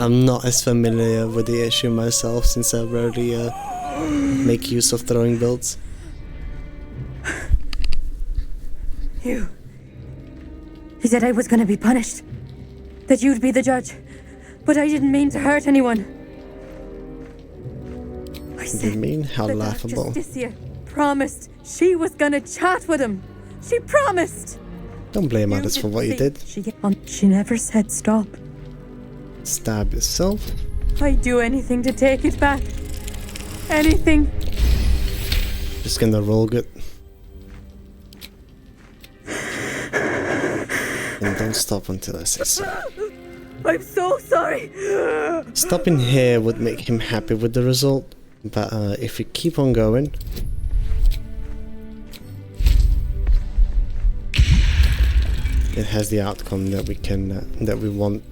I'm not as familiar with the issue myself since I rarely make use of throwing builds. You said I was gonna be punished, that you'd be the judge, but I didn't mean to hurt anyone. I said You mean? How that laughable. Justicia promised she was gonna chat with him. She promised! Don't blame others for what you did. She never said stop. Stab yourself. I'd do anything to take it back. Anything. Just gonna roll good. And don't stop until I say so. I'm so sorry. Stopping here would make him happy with the result, but if we keep on going, it has the outcome that we can that we want.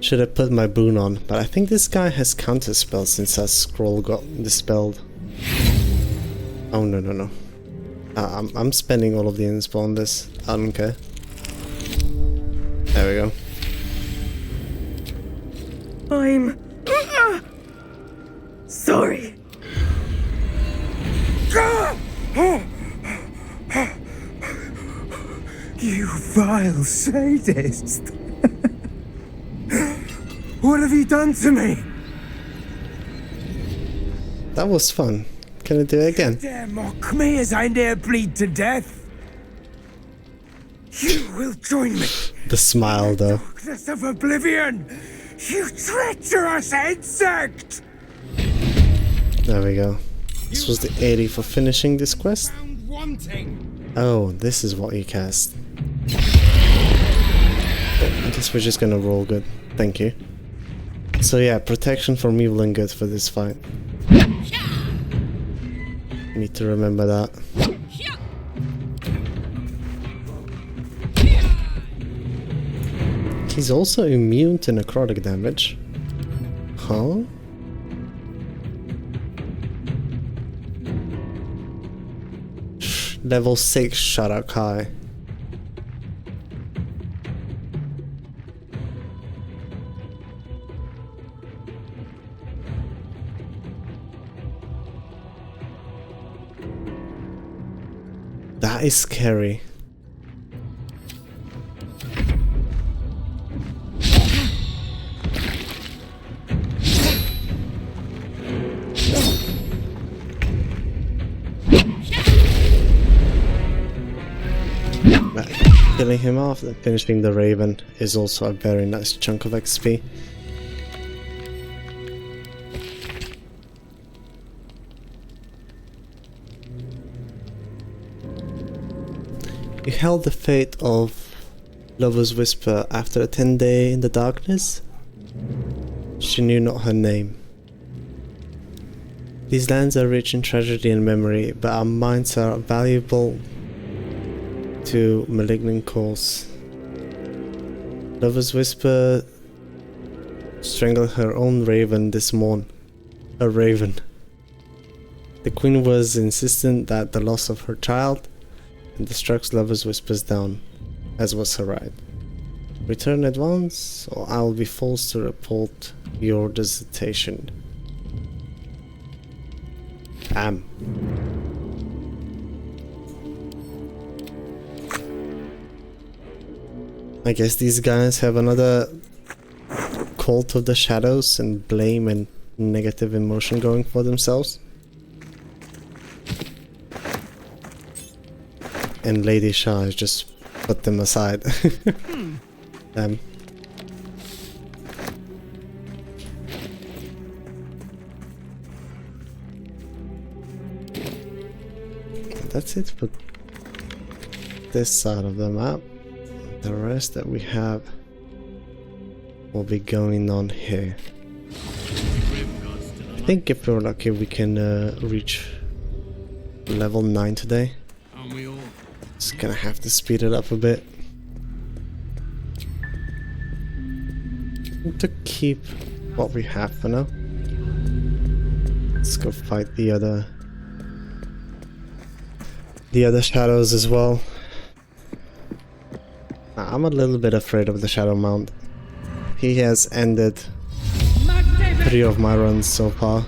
Should have put my boon on, but I think this guy has counter spells since our scroll got dispelled. Oh no. I'm spending all of the inspo on this. I don't care. There we go. I'm sorry. You vile sadist! What have you done to me? That was fun. Can I do it again? Dare mock me as I near bleed to death? You will join me. The smile, though. Darkness of oblivion! You treacherous insect! There we go. This was the 80 for finishing this quest. Oh, this is what you cast. I guess we're just gonna roll good. Thank you. So yeah, protection from evil and good for this fight. Need to remember that. He's also immune to necrotic damage. Huh? Level 6 Sharakai. That is scary. Killing him off and finishing the Raven is also a very nice chunk of XP. You held the fate of Lover's Whisper after a 10-day in the darkness. She knew not her name. These lands are rich in tragedy and memory, but our minds are valuable to malignant cause. Lover's Whisper strangled her own raven this morn. A raven. The queen was insistent that the loss of her child and struck Lover's Whispers down, as was her right. Return at once, or I will be forced to report your dissertation. Bam. I guess these guys have another cult of the shadows and blame and negative emotion going for themselves. And Lady Shah has just put them aside. Damn. That's it for this side of the map. The rest that we have will be going on here. I think if we're lucky we can reach level 9 today. Just gonna have to speed it up a bit. To keep what we have for now. Let's go fight the other shadows as well. I'm a little bit afraid of the Shadow Mount. He has ended 3 of my runs so far.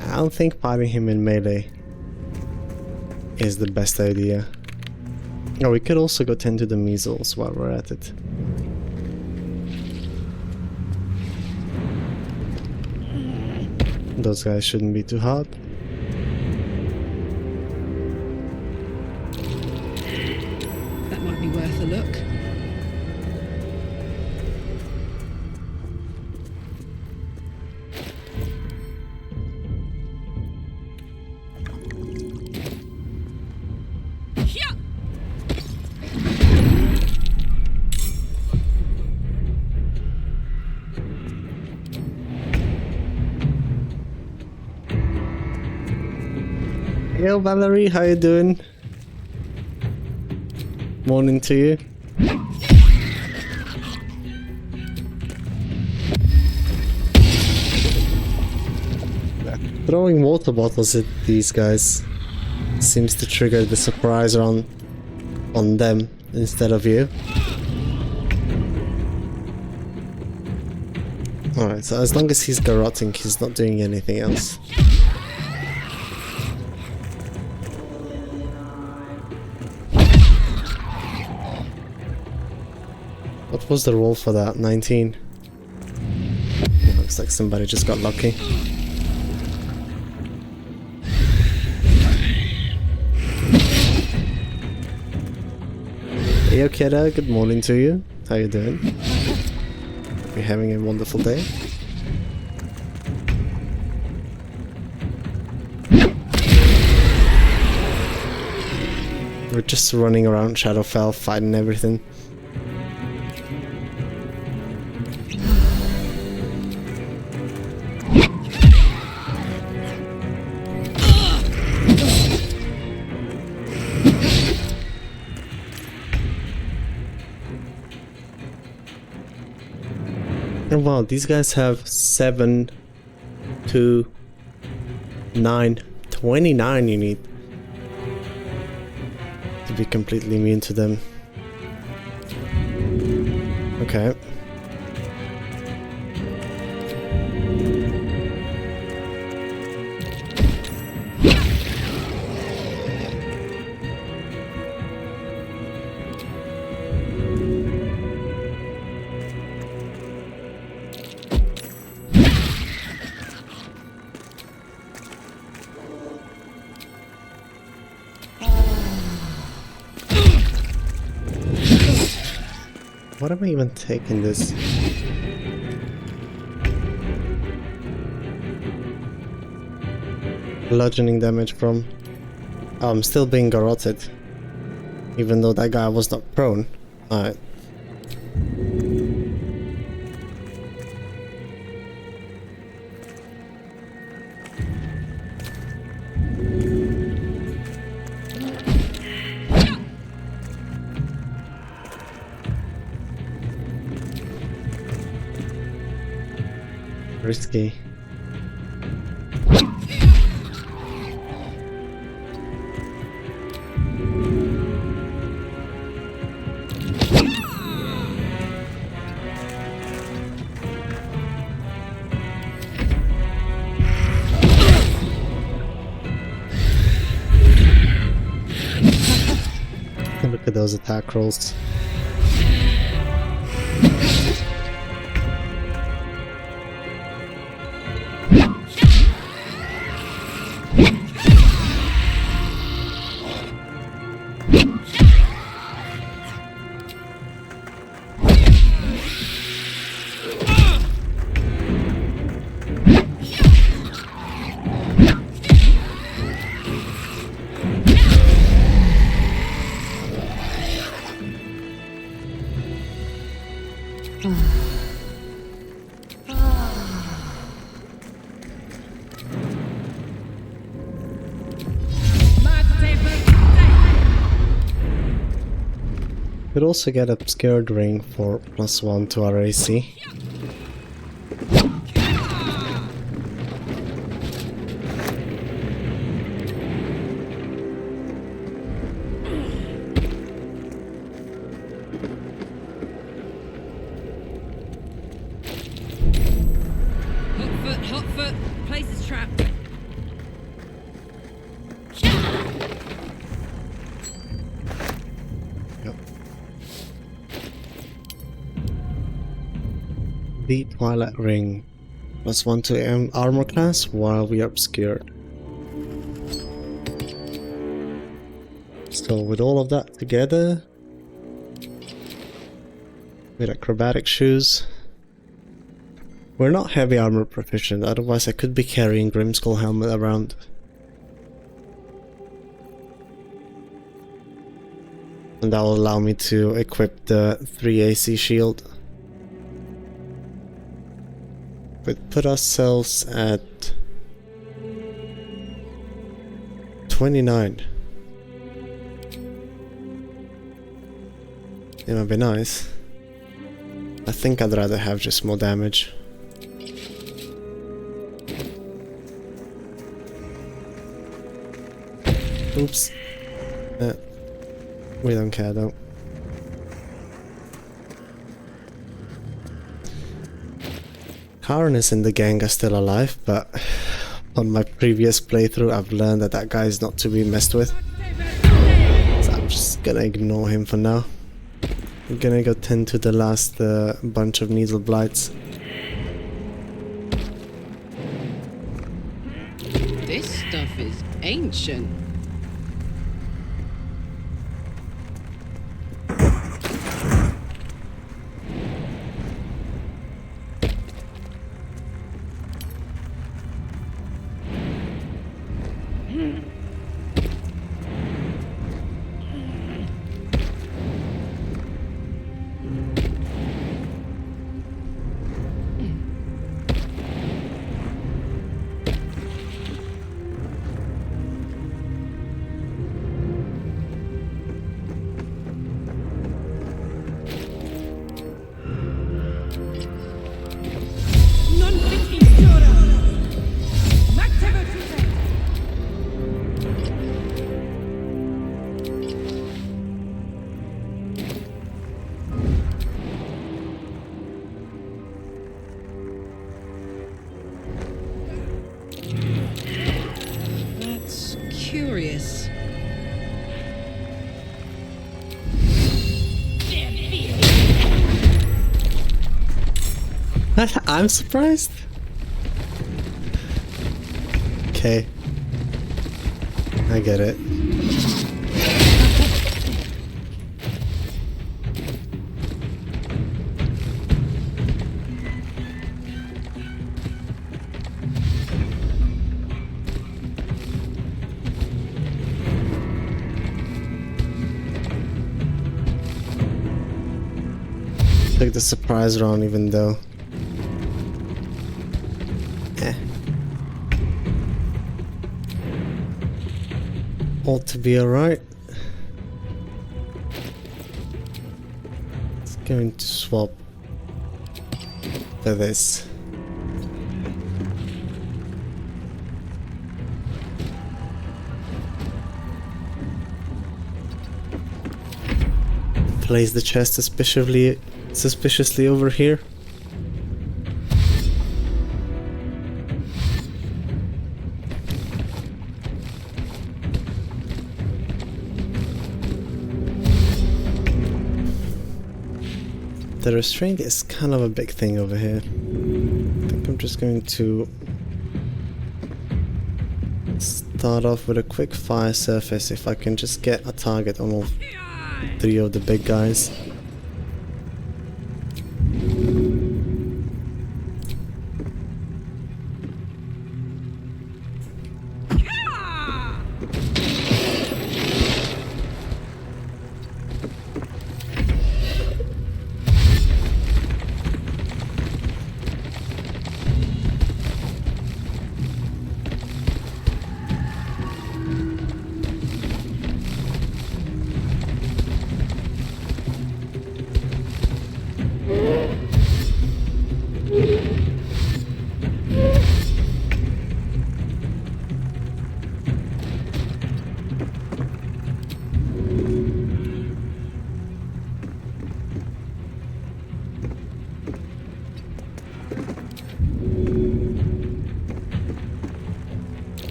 I don't think fighting him in melee is the best idea. Oh, we could also go tend to the measles while we're at it. Those guys shouldn't be too hard. That might be worth a look. Yo Valerie, how you doing? Morning to you. Throwing water bottles at these guys seems to trigger the surprise on them instead of you. Alright, so as long as he's garroting, he's not doing anything else. What was the roll for that? 19? Looks like somebody just got lucky. Hey, Okeda, good morning to you. How you doing? Hope you're having a wonderful day. We're just running around Shadowfell, fighting everything. Oh wow, these guys have 7, 2, 9, 29 you need to be completely immune to them. Okay. What am I even taking this? Bludgeoning damage from... Oh, I'm still being garroted. Even though that guy was not prone. Alright. Risky. Look at those attack rolls. Could also get Obscured Ring for +1 to our AC. Hot foot, place is trapped. Yep. The Twilight Ring. +1 to armor class while we are obscured. So with all of that together, with acrobatic shoes, we're not heavy armor proficient, otherwise I could be carrying Grimskull helmet around. And that will allow me to equip the 3 AC shield. But put ourselves at 29. It might be nice. I think I'd rather have just more damage. Oops. We don't care though. Karen is in the gang are still alive, but on my previous playthrough I've learned that that guy is not to be messed with. So I'm just gonna ignore him for now. I'm gonna go tend to the last bunch of needle blights. This stuff is ancient. Curious. I'm surprised. Okay. I get it. Take the surprise round even though. Ought to be alright. It's going to swap for this. Place the chest suspiciously over here. The restraint is kind of a big thing over here. I think I'm just going to start off with a quick fire surface if I can just get a target on all 3 of the big guys.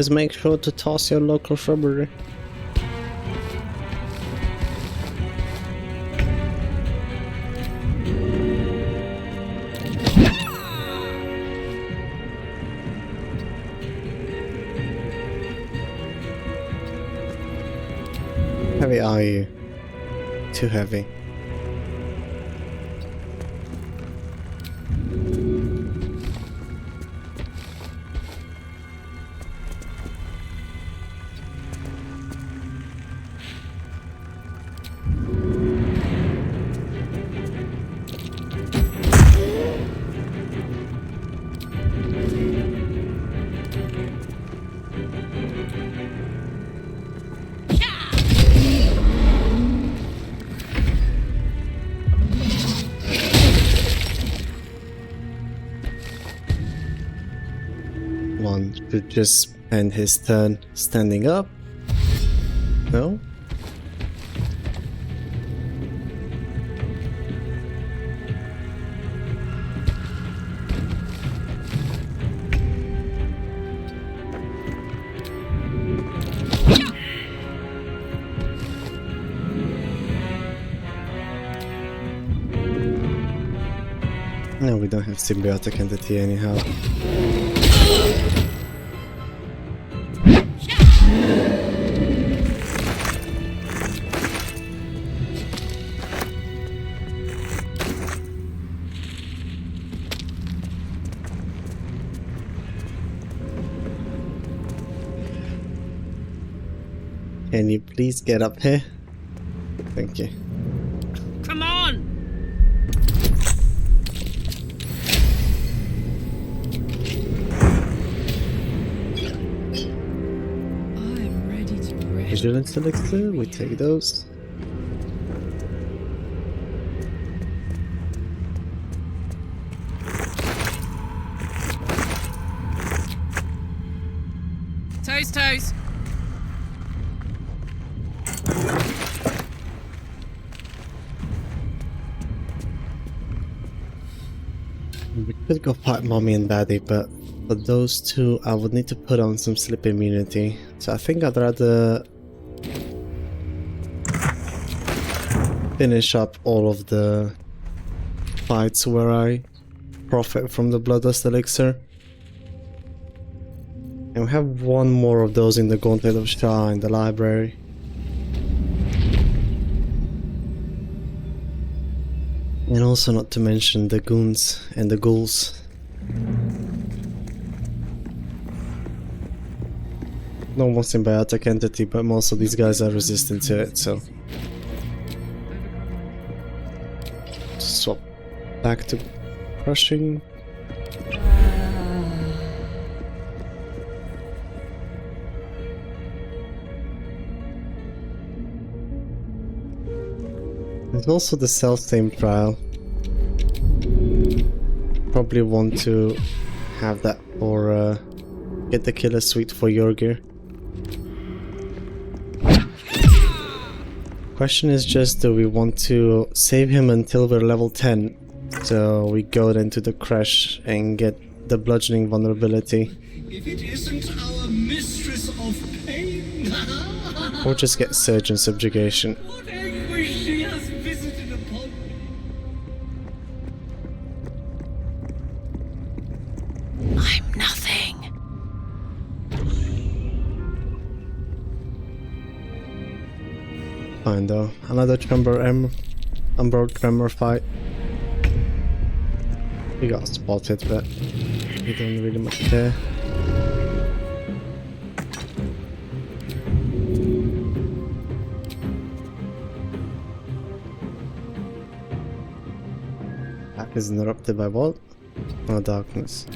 always make sure to toss your local shrubbery. Heavy are you? Too heavy. One should just end his turn standing up. No? No, we don't have symbiotic entity anyhow. Can you please get up here? Thank you. Come on! I'm ready to rest. Vigilance elixir, we take those. Toes, toes. We could go fight Mommy and Daddy, but for those two, I would need to put on some sleep immunity. So I think I'd rather finish up all of the fights where I profit from the Bloodlust elixir. And we have one more of those in the Gauntlet of Shah in the library. And also not to mention the goons and the ghouls. No more symbiotic entity, but most of these guys are resistant to it, so... Swap back to crushing. There's also the self-same trial. Probably want to have that for get the killer suite for Yorgir. Question is just, do we want to save him until we're level 10? So we go into the crash and get the bludgeoning vulnerability. If it isn't our mistress of pain. Or just get Surge and Subjugation. What anguish she has visited upon me. I'm nothing. Fine though. Another Umbral Tremor fight. We got spotted, but we don't really much care. Attack is interrupted by what? Oh, darkness.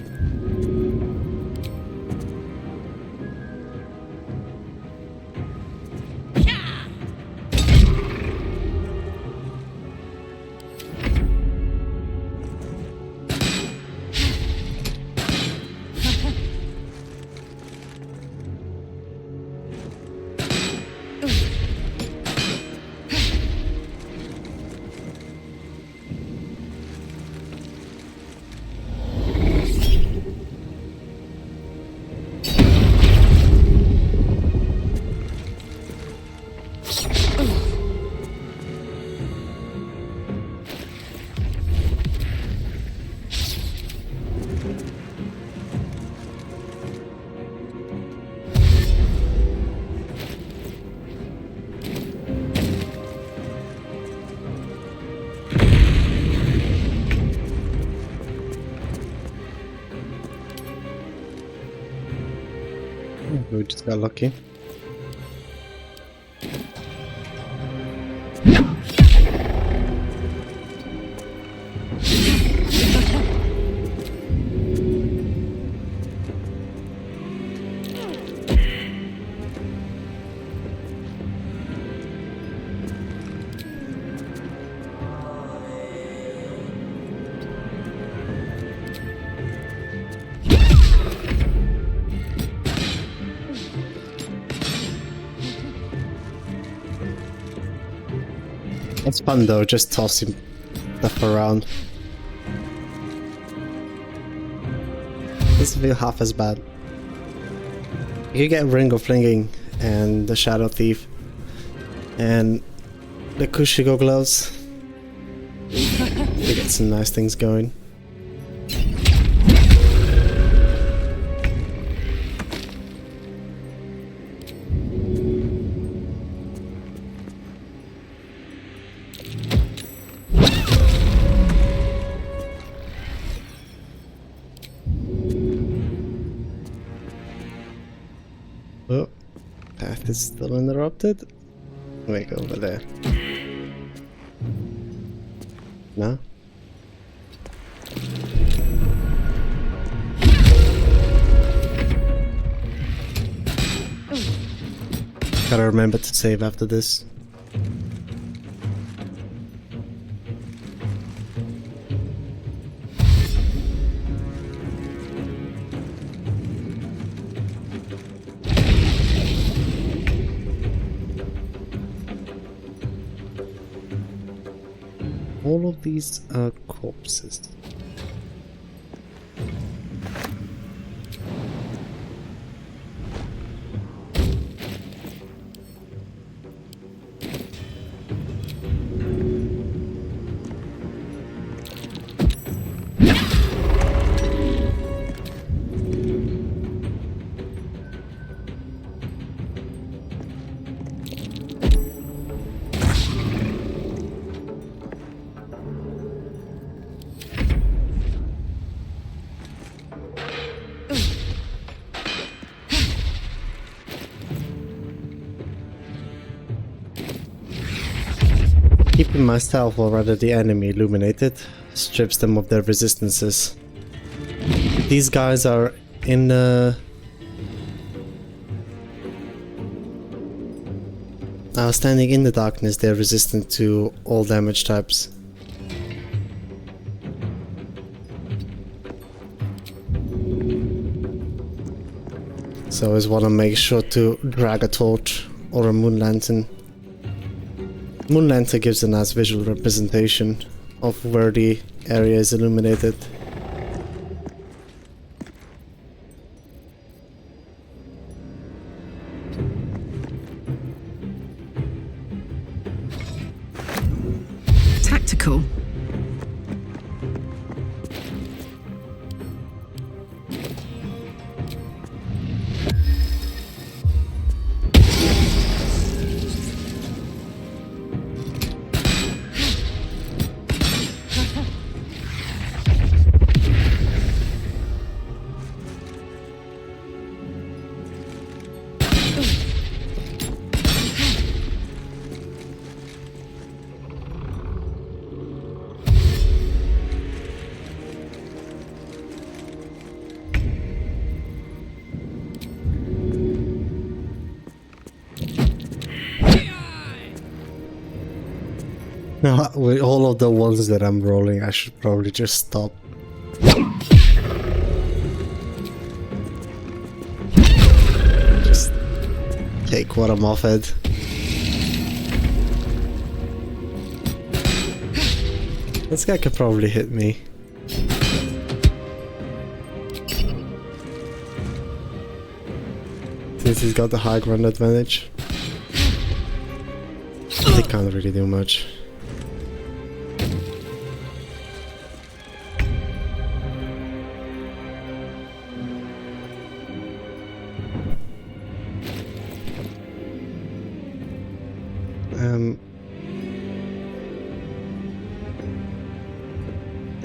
We just got lucky. It's fun though, just tossing stuff around. Doesn't feel half as bad. You get Ring of Flinging and the Shadow Thief and the Kushigo gloves. You get some nice things going. Oh, path is still interrupted. Let me go over there. No? Gotta remember to save after this. All of these are corpses. Keeping myself or rather the enemy illuminated strips them of their resistances. These guys are in now standing in the darkness, they're resistant to all damage types. So I always want to make sure to drag a torch or a moon lantern. Moon lantern gives a nice visual representation of where the area is illuminated. Tactical. Now, with all of the ones that I'm rolling, I should probably just stop. Just take what I'm offered. This guy could probably hit me. Since he's got the high ground advantage. They can't really do much.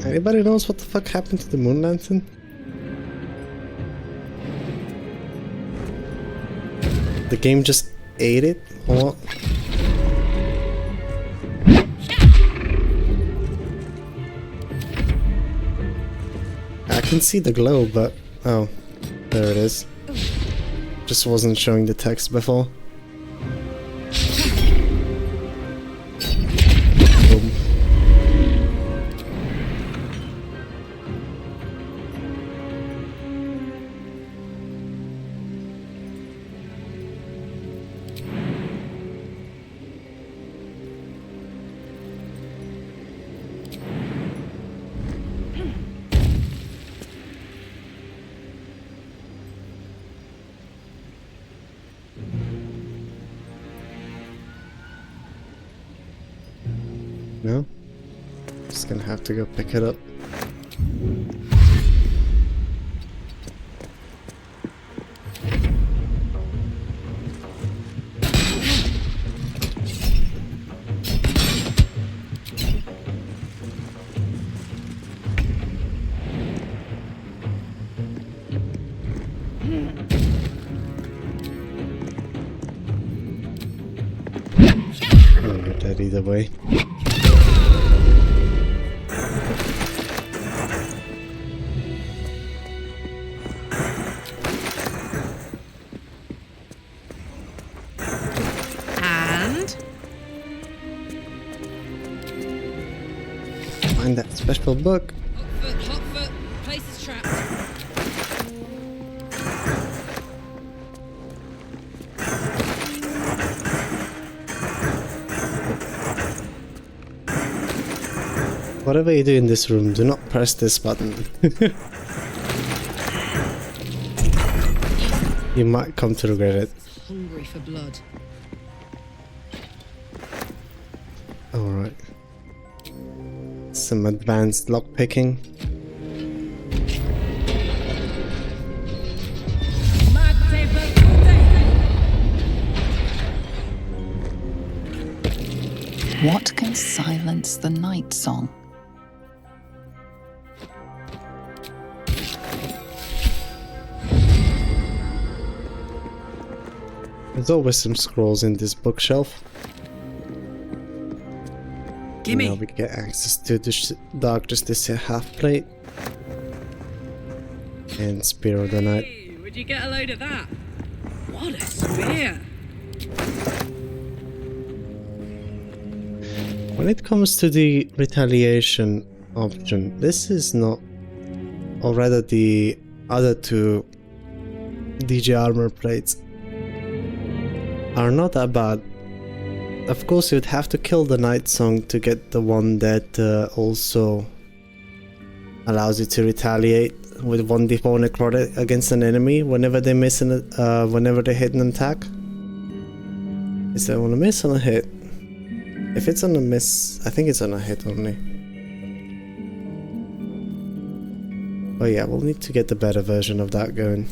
Anybody knows what the fuck happened to the moon lantern? The game just ate it, or what? I can see the glow, but... oh, there it is. Just wasn't showing the text before. Boom. No? Just gonna have to go pick it up. Oh, you're dead either way. Find that special book. Hot foot, place is trapped. Whatever you do in this room, do not press this button. You might come to regret it. Hungry for blood. Alright. Some advanced lockpicking. What can silence the night song? There's always some scrolls in this bookshelf. Gimme. Now we get access to the Dark Justice half plate and Spear of the Night. Hey, would you get a load of that? What a spear! When it comes to the retaliation option, this is not, or rather the other two DJ armor plates are not that bad. Of course, you'd have to kill the Night Song to get the one that also allows you to retaliate with 1d4 necrotic against an enemy whenever they miss whenever they hit an attack. Is that on a miss or a hit? If it's on a miss, I think it's on a hit only. But yeah, we'll need to get the better version of that going.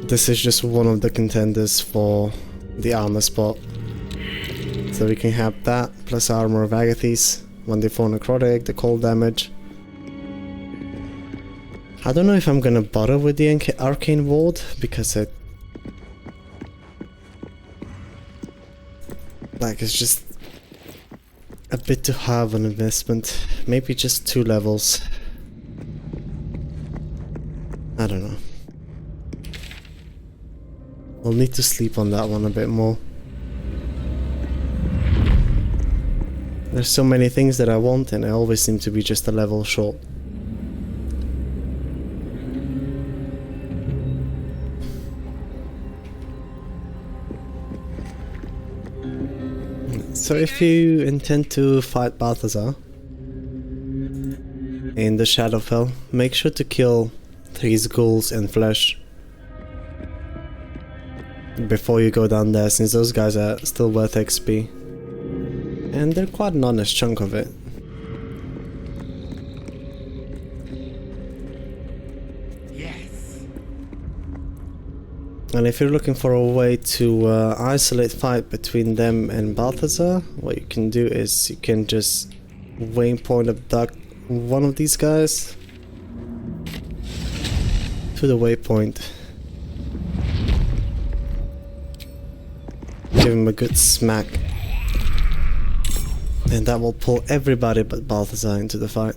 This is just one of the contenders for the armor spot. So we can have that, plus Armor of Agathes, 1d4 necrotic, the cold damage. I don't know if I'm gonna bother with the Arcane Ward, because it's just a bit too high of an investment. Maybe just 2 levels. I don't know. I'll need to sleep on that one a bit more. There's so many things that I want and I always seem to be just a level short. So if you intend to fight Balthazar in the Shadowfell, make sure to kill 3 ghouls and flesh before you go down there, since those guys are still worth XP. And they're quite an honest chunk of it. Yes. And if you're looking for a way to isolate fight between them and Balthazar, what you can do is you can just waypoint one of these guys to the waypoint. Give him a good smack. And that will pull everybody but Balthazar into the fight.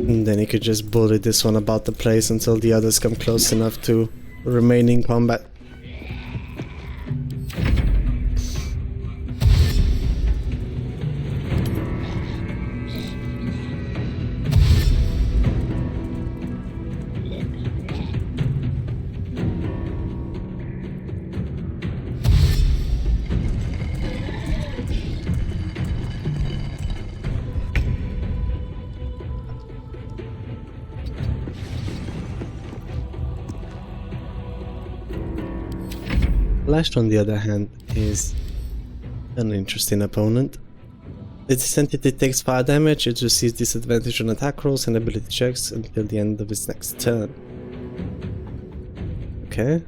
And then he could just bully this one about the place until the others come close enough to remain in combat. Flash, on the other hand, is an interesting opponent. This entity takes fire damage, it receives disadvantage on attack rolls and ability checks until the end of its next turn. Okay.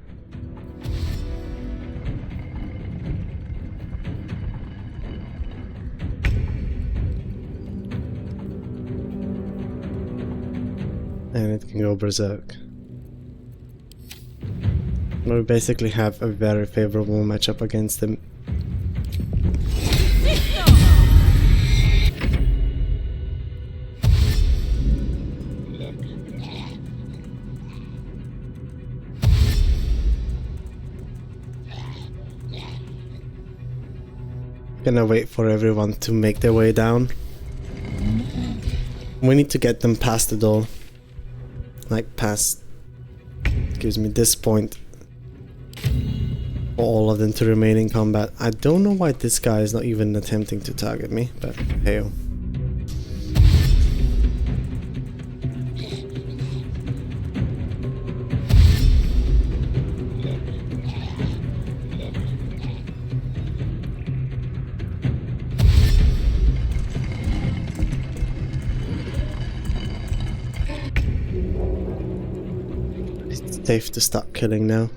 And it can go berserk. We basically have a very favorable matchup against him. Gonna wait for everyone to make their way down. We need to get them past the door. Like past, gives me this point. For all of them to remain in combat. I don't know why this guy is not even attempting to target me, but hey. It's safe to start killing now.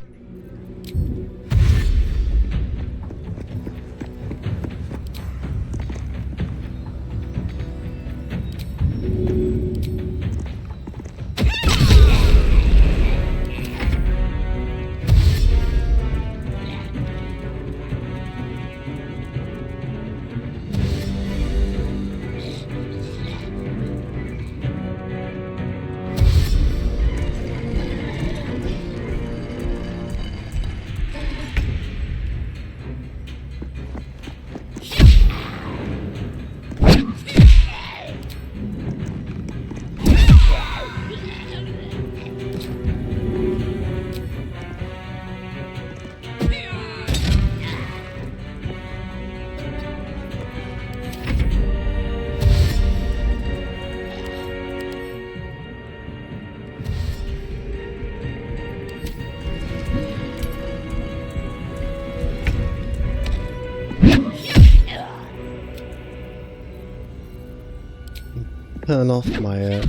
Turn off my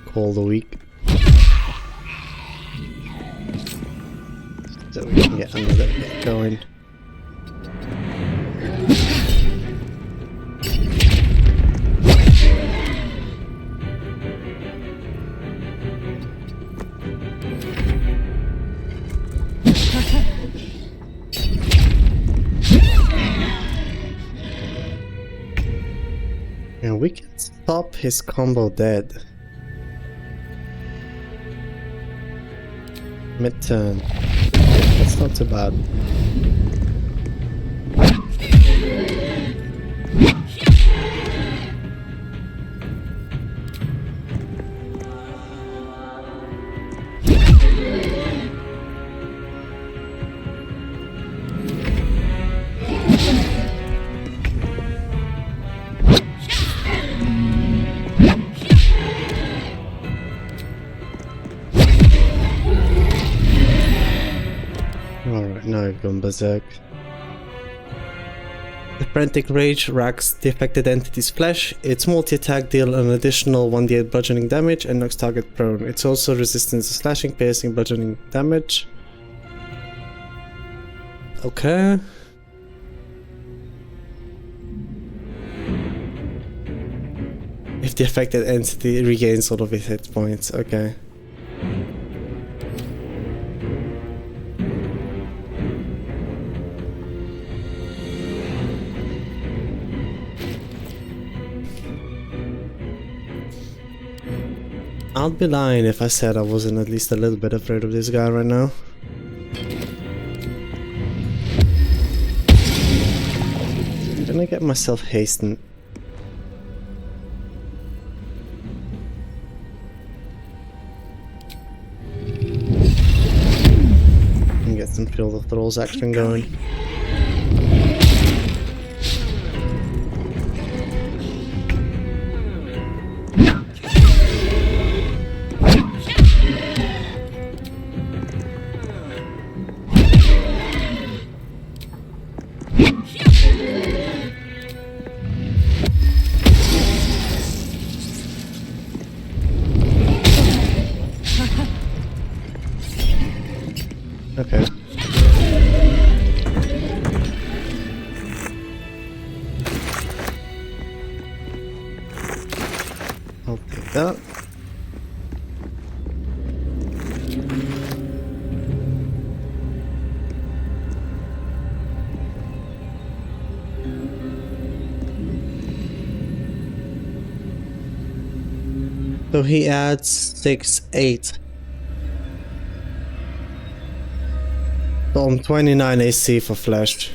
call the week so we can get another bit going. And we can stop his combo dead. Mid-turn. That's not too bad. Alright, now I've gone berserk. The Frantic Rage racks the affected entity's flesh. Its multi-attack deal an additional 1d8 bludgeoning damage and knocks target prone. It's also resistant to slashing, piercing, bludgeoning damage. Okay. If the affected entity regains all of its hit points, okay. I'd be lying if I said I wasn't at least a little bit afraid of this guy right now. I'm gonna get myself hastened. And get some Field of Thralls action going. Okay. I'll take that. So he adds 6, 8. So I'm 29 AC for flesh.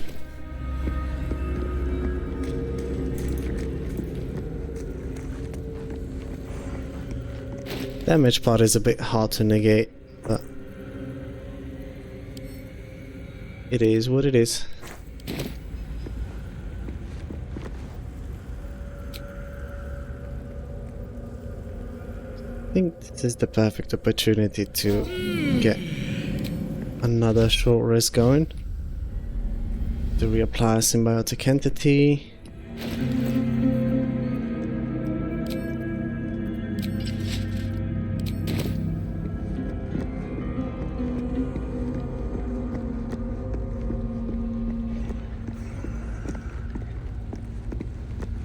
Damage part is a bit hard to negate, but it is what it is. I think this is the perfect opportunity to get another short rest going. To reapply a symbiotic entity.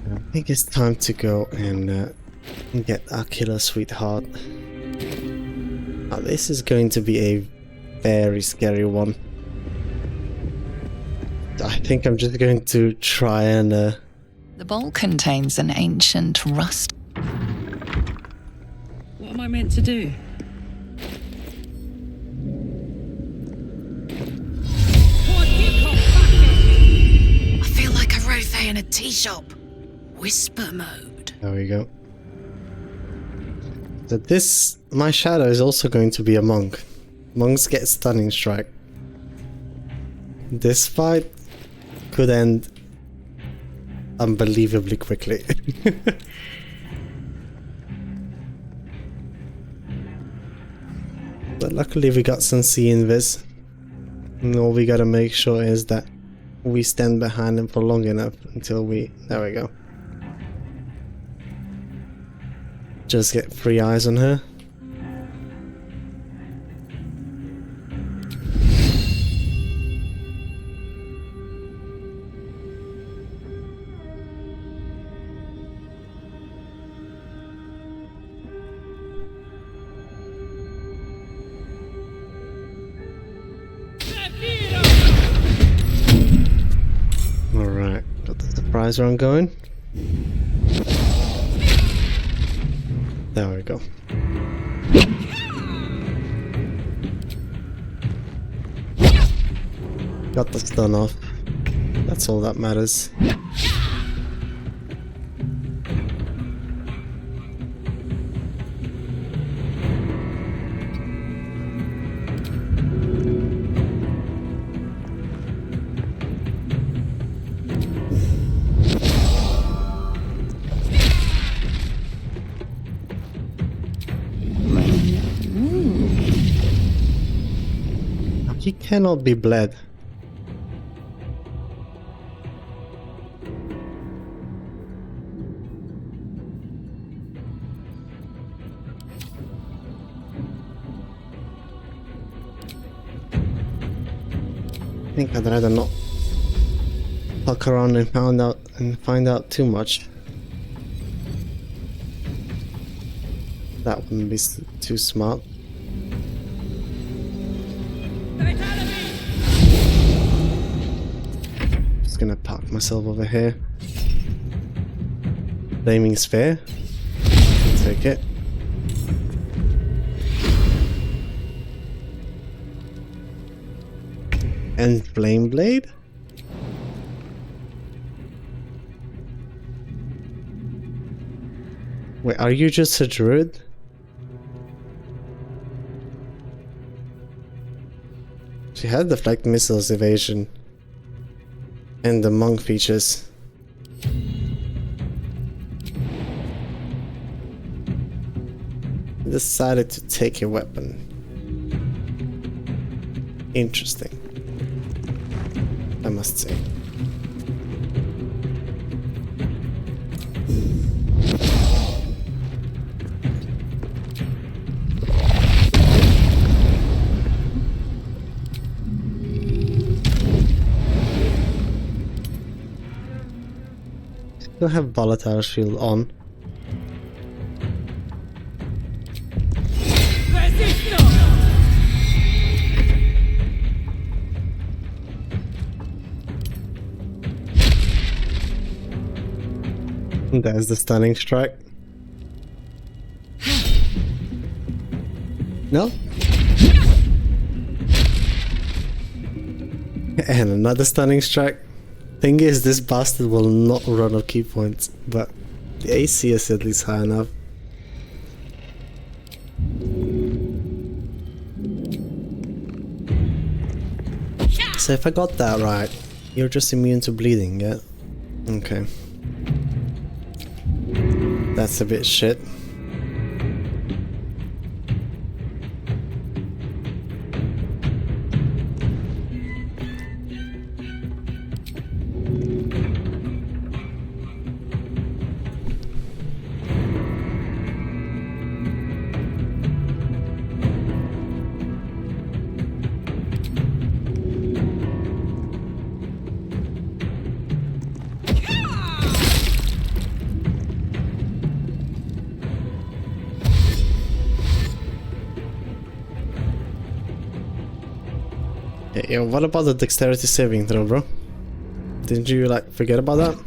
I think it's time to go and get our killer sweetheart. Now, this is going to be a very scary one. I think I'm just going to try and The bowl contains an ancient rust. What am I meant to do? I feel like a rosé in a tea shop. Whisper mode. there we go. So this, my shadow is also going to be a monk. Monks get stunning strike. This fight could end unbelievably quickly. But luckily we got some C invis. And all we gotta make sure is that we stand behind him for long enough until we... there we go. Just get 3 eyes on her. Alright, got the surprise round going. There we go. Got the stun off. That's all that matters. He cannot be bled. think I'd rather not fuck around and find out too much. That wouldn't be too smart. Just gonna park myself over here. Flaming sphere. Take it. And flame blade? Wait, are you just a druid? She had deflect missiles evasion and the monk features. Decided to take a weapon. Interesting, I must say. Still have volatile shield on. There's the stunning strike. No? And another stunning strike. Thing is, this bastard will not run out key points, but the AC is at least high enough. So if I got that right, you're just immune to bleeding, yeah? Okay. That's a bit shit. Yo, what about the dexterity saving throw, bro? Didn't you, like, forget about that?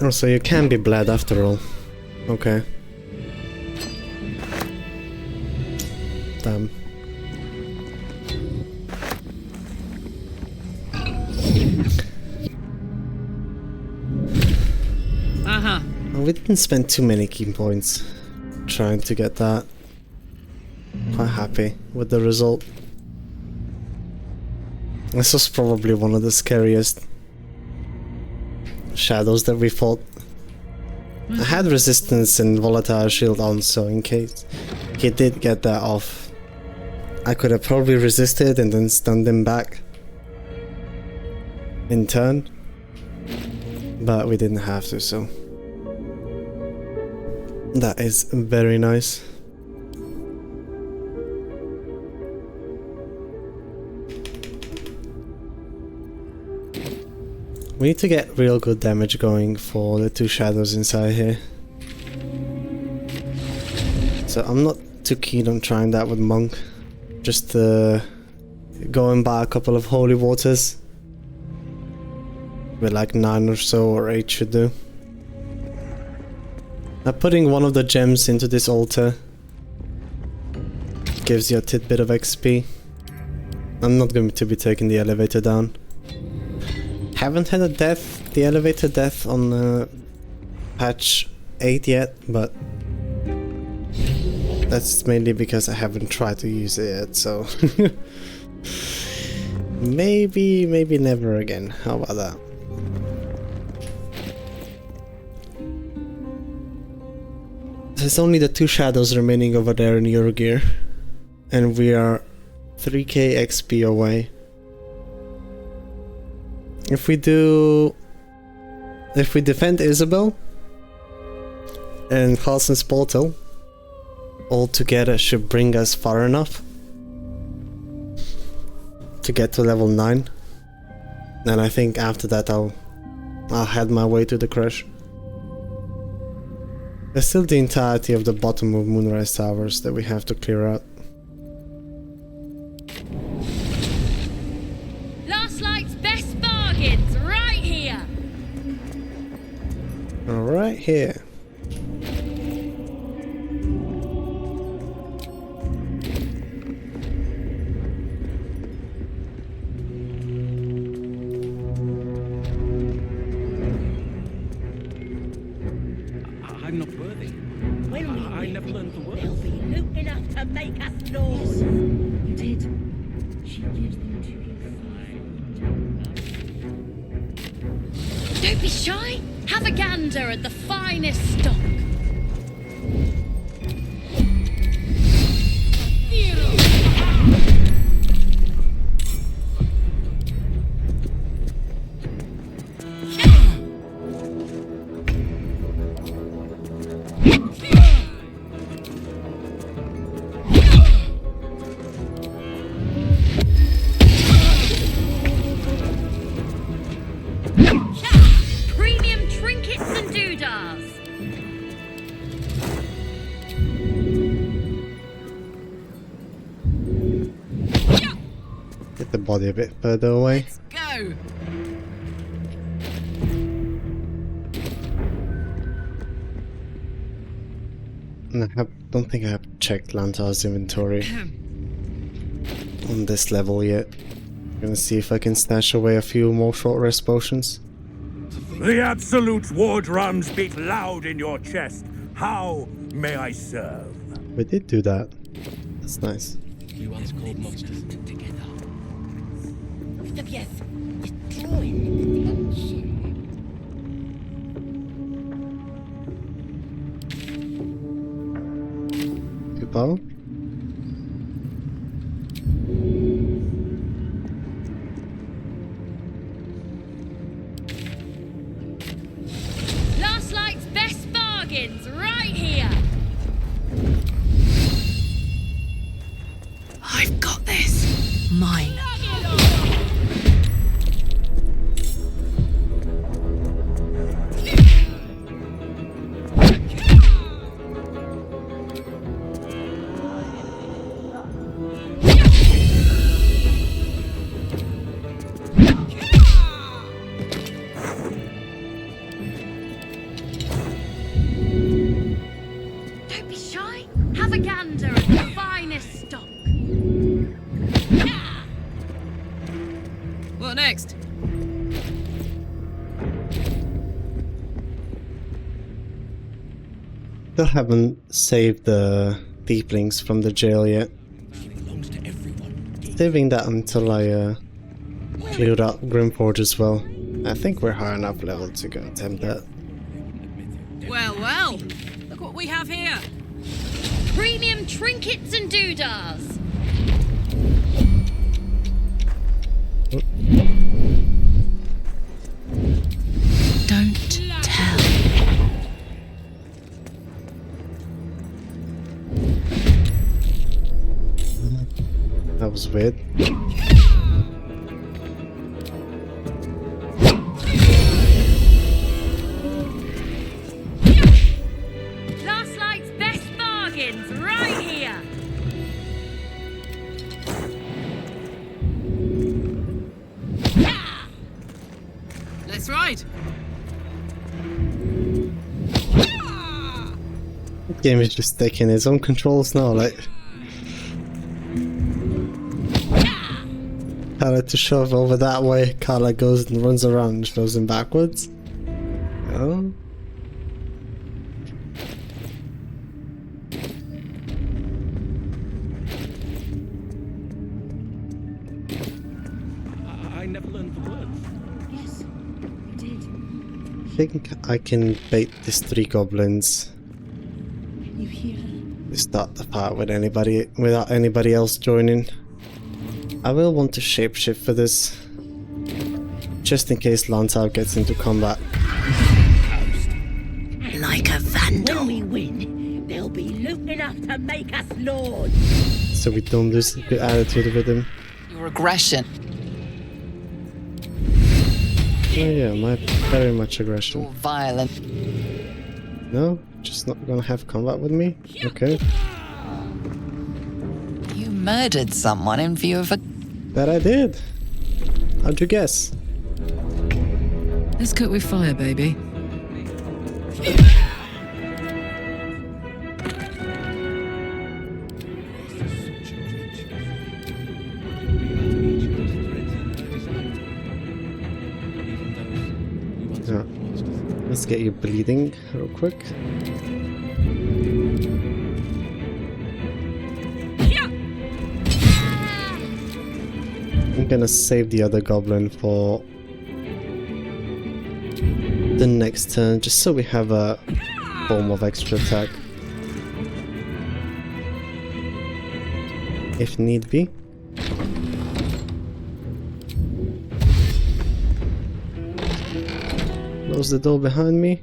Oh, so you can be bled after all. Okay. Damn. We didn't spend too many key points trying to get that. Quite happy with the result. This was probably one of the scariest shadows that we fought. I had resistance and volatile shield on, so in case he did get that off, I could have probably resisted and then stunned him back in turn. But we didn't have to, so that is very nice. We need to get real good damage going for the two shadows inside here. So I'm not too keen on trying that with Monk. Just going by a couple of holy waters. With like 9 or so, or 8 should do. Now putting one of the gems into this altar gives you a tidbit of XP. I'm not going to be taking the elevator down. Haven't had the elevator death on patch 8 yet, but that's mainly because I haven't tried to use it yet, so maybe never again. How about that? There's only the two shadows remaining over there in your gear, and we are 3k XP away. If we defend Isabel, and Halsin's portal all together should bring us far enough to get to level 9. And I think after that I'll head my way to the crash. There's still the entirety of the bottom of Moonrise Towers that we have to clear out. Last Light's best bargains, right here. Right here. I'm not worthy. I never learned the words. They'll be loot enough to make us lords. You did. She gives them to you. Don't be shy. Have a gander at the finest stock. Premium trinkets and doodads. Get the body a bit further away. Let's go. And I don't think I have checked Lantar's inventory on this level yet. I'm gonna see if I can stash away a few more short rest potions. The Absolute war drums beat loud in your chest. How may I serve? We did do that. That's nice. You once called monsters. Yes, it's drawing attention. Goodbye. Last Light's best bargains, right here. I've got this. Mine. Don't be shy. Have a gander at the finest stock. What next? Still haven't saved the deeplings from the jail yet. Saving that until I cleared out Grimforge as well. I think we're high enough level to go attempt that. Well, well. Look what we have here. Premium trinkets and doodads. Don't tell. That was weird. Last Light's best bargains, right here. Let's ride. The game is just taking its own controls now, like. Karlach to shove over that way, Karlach goes and runs around and shoves him backwards. Oh. I never learned the words. Yes, you did. I think I can bait these 3 goblins You hear? to start the fight with anybody without anybody else joining. I will want to shapeshift for this, just in case Lantar gets into combat. Like a vandal. When we lord. So we don't lose the good attitude with him. Your aggression. Oh yeah, my very much aggression. You're violent. No? Just not gonna have combat with me? Okay. You murdered someone in view of a... That I did. How'd you guess? Let's cook with fire, baby. Yeah. Let's get you bleeding real quick. I'm gonna save the other goblin for the next turn, just so we have a form of extra attack if need be. Close the door behind me,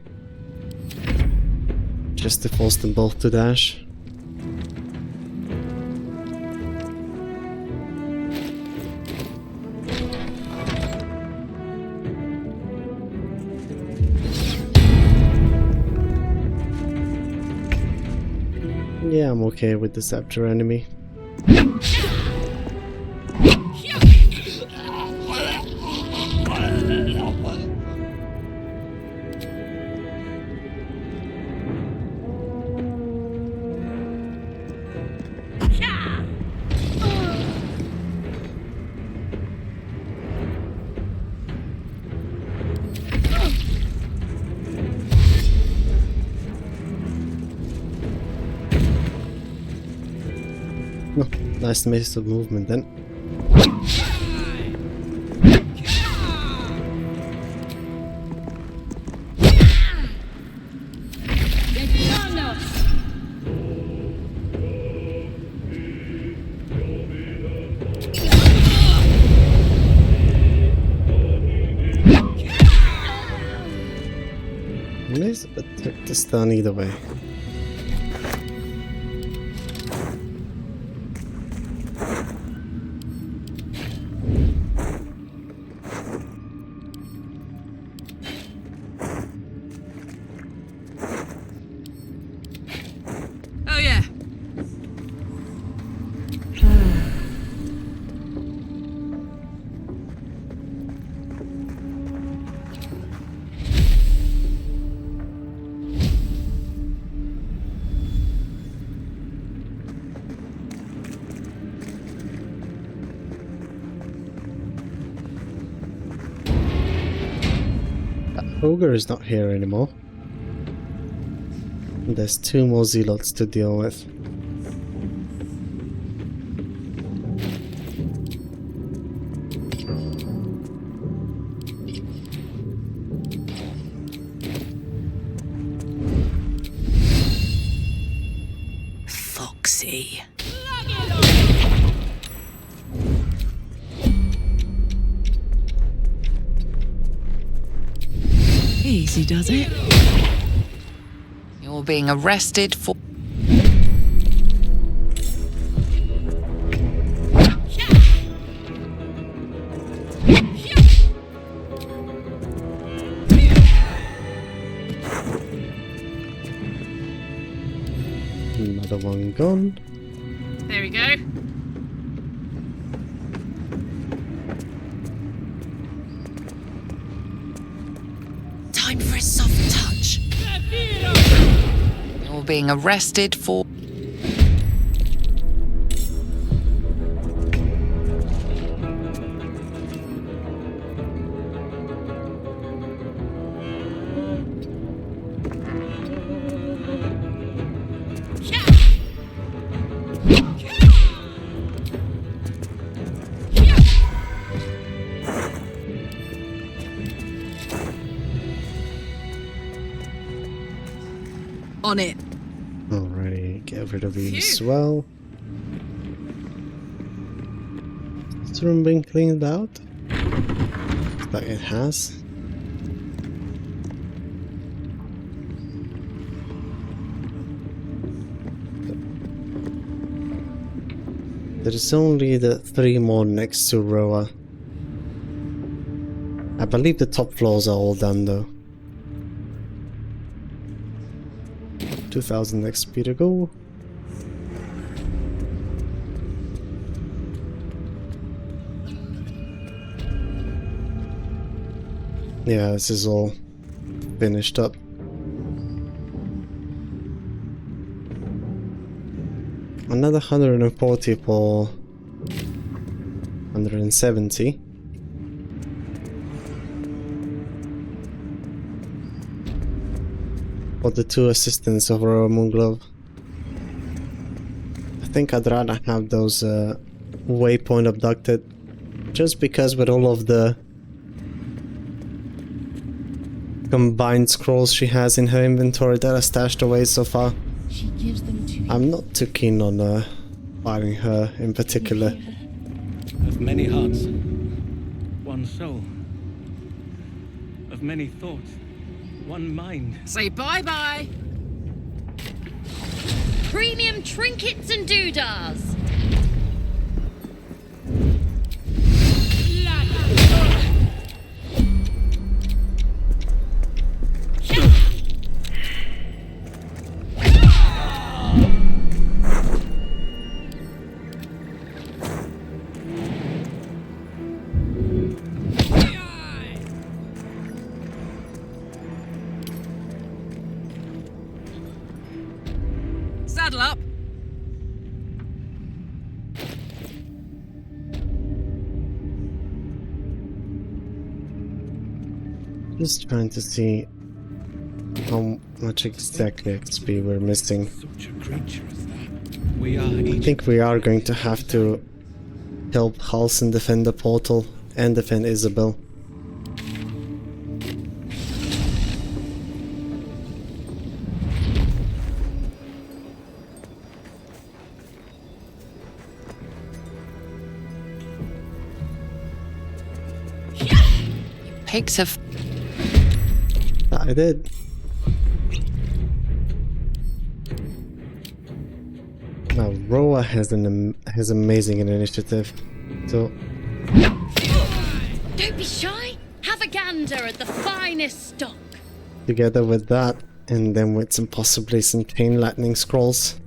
just to force them both to dash. Yeah, I'm okay with the Scepter enemy. Oh, nice miss of movement then. Miss, but took the stun either way. Oh yeah. Ogre is not here anymore. There's 2 more zealots to deal with. Foxy. Easy does it. You're being arrested for... Another one gone. There we go. Time for a soft touch. You're being arrested for... On it. Alrighty, get rid of these as well. Has this room been cleaned out? Looks like it has. There's only the 3 more next to Roa. I believe the top floors are all done though. 2000 XP to go. Yeah, this is all finished up. Another 140 for 170. For the 2 assistants of our Moonglove. I think I'd rather have those waypoint abducted, just because with all of the combined scrolls she has in her inventory that are stashed away so far, She gives them to I'm not too keen on fighting her in particular. Of many hearts, one soul. Of many thoughts, one mind. Say bye-bye. Premium trinkets and doodahs. Saddle up. Just trying to see how much exactly XP we're missing. Such a creature as that. We are I each think we are going to have to help Halson defend the portal and defend Isabel. Pigs have... I did. Now Roa has has amazing initiative, so Don't be shy. Have a gander at the finest stock. together with that, and then with possibly some chain lightning scrolls,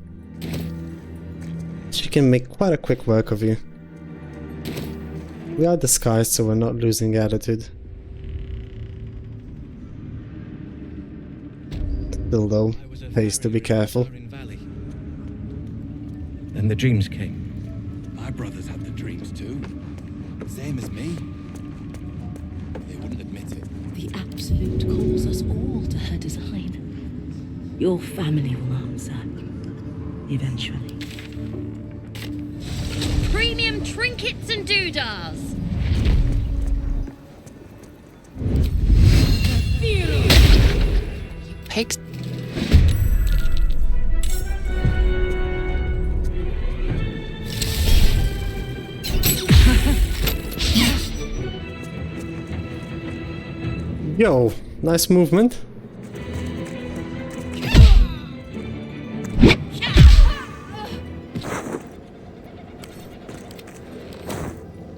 she can make quite a quick work of you. We are disguised, so we're not losing attitude. Still though, pays to be careful. Then the dreams came. My brothers had the dreams too. Same as me. They wouldn't admit it. The Absolute calls us all to her design. Your family will answer. Eventually. Premium trinkets and doodahs. Pigs... Yo, nice movement.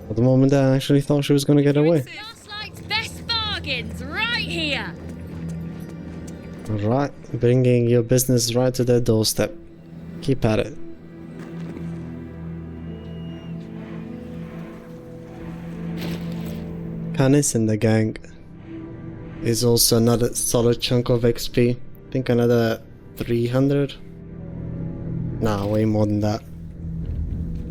At the moment I actually thought she was gonna get away. Gaslight's best bargains right here. Alright, bringing your business right to their doorstep. Keep at it. Canis and the gang is also another solid chunk of XP. I think another 300. Nah, way more than that.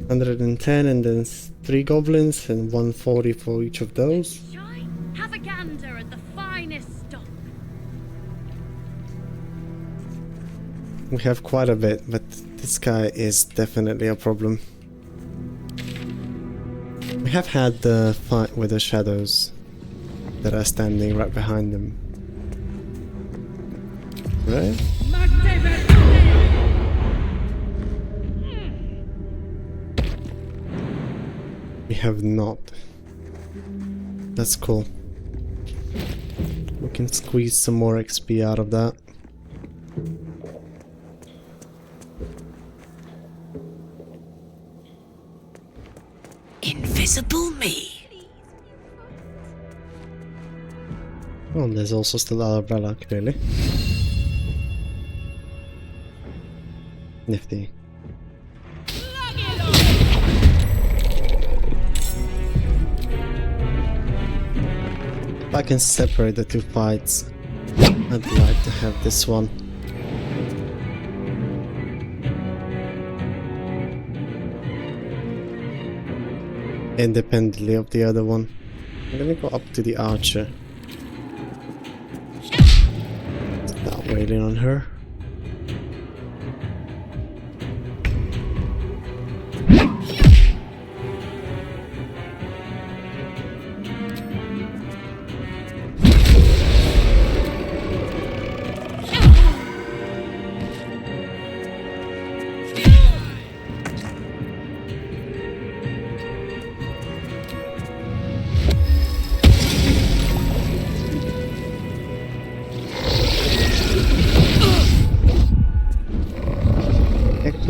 110 and then 3 goblins and 140 for each of those. Shy? Have a gander at the finest stock. We have quite a bit, but this guy is definitely a problem. We have had the fight with the shadows that are standing right behind them. Right? We have not. That's cool. We can squeeze some more XP out of that. invisible me. Oh, there's also still Arabella, clearly. Nifty. If I can separate the two fights, I'd like to have this one. Independently of the other one. I'm gonna go up to the archer. Start wailing on her.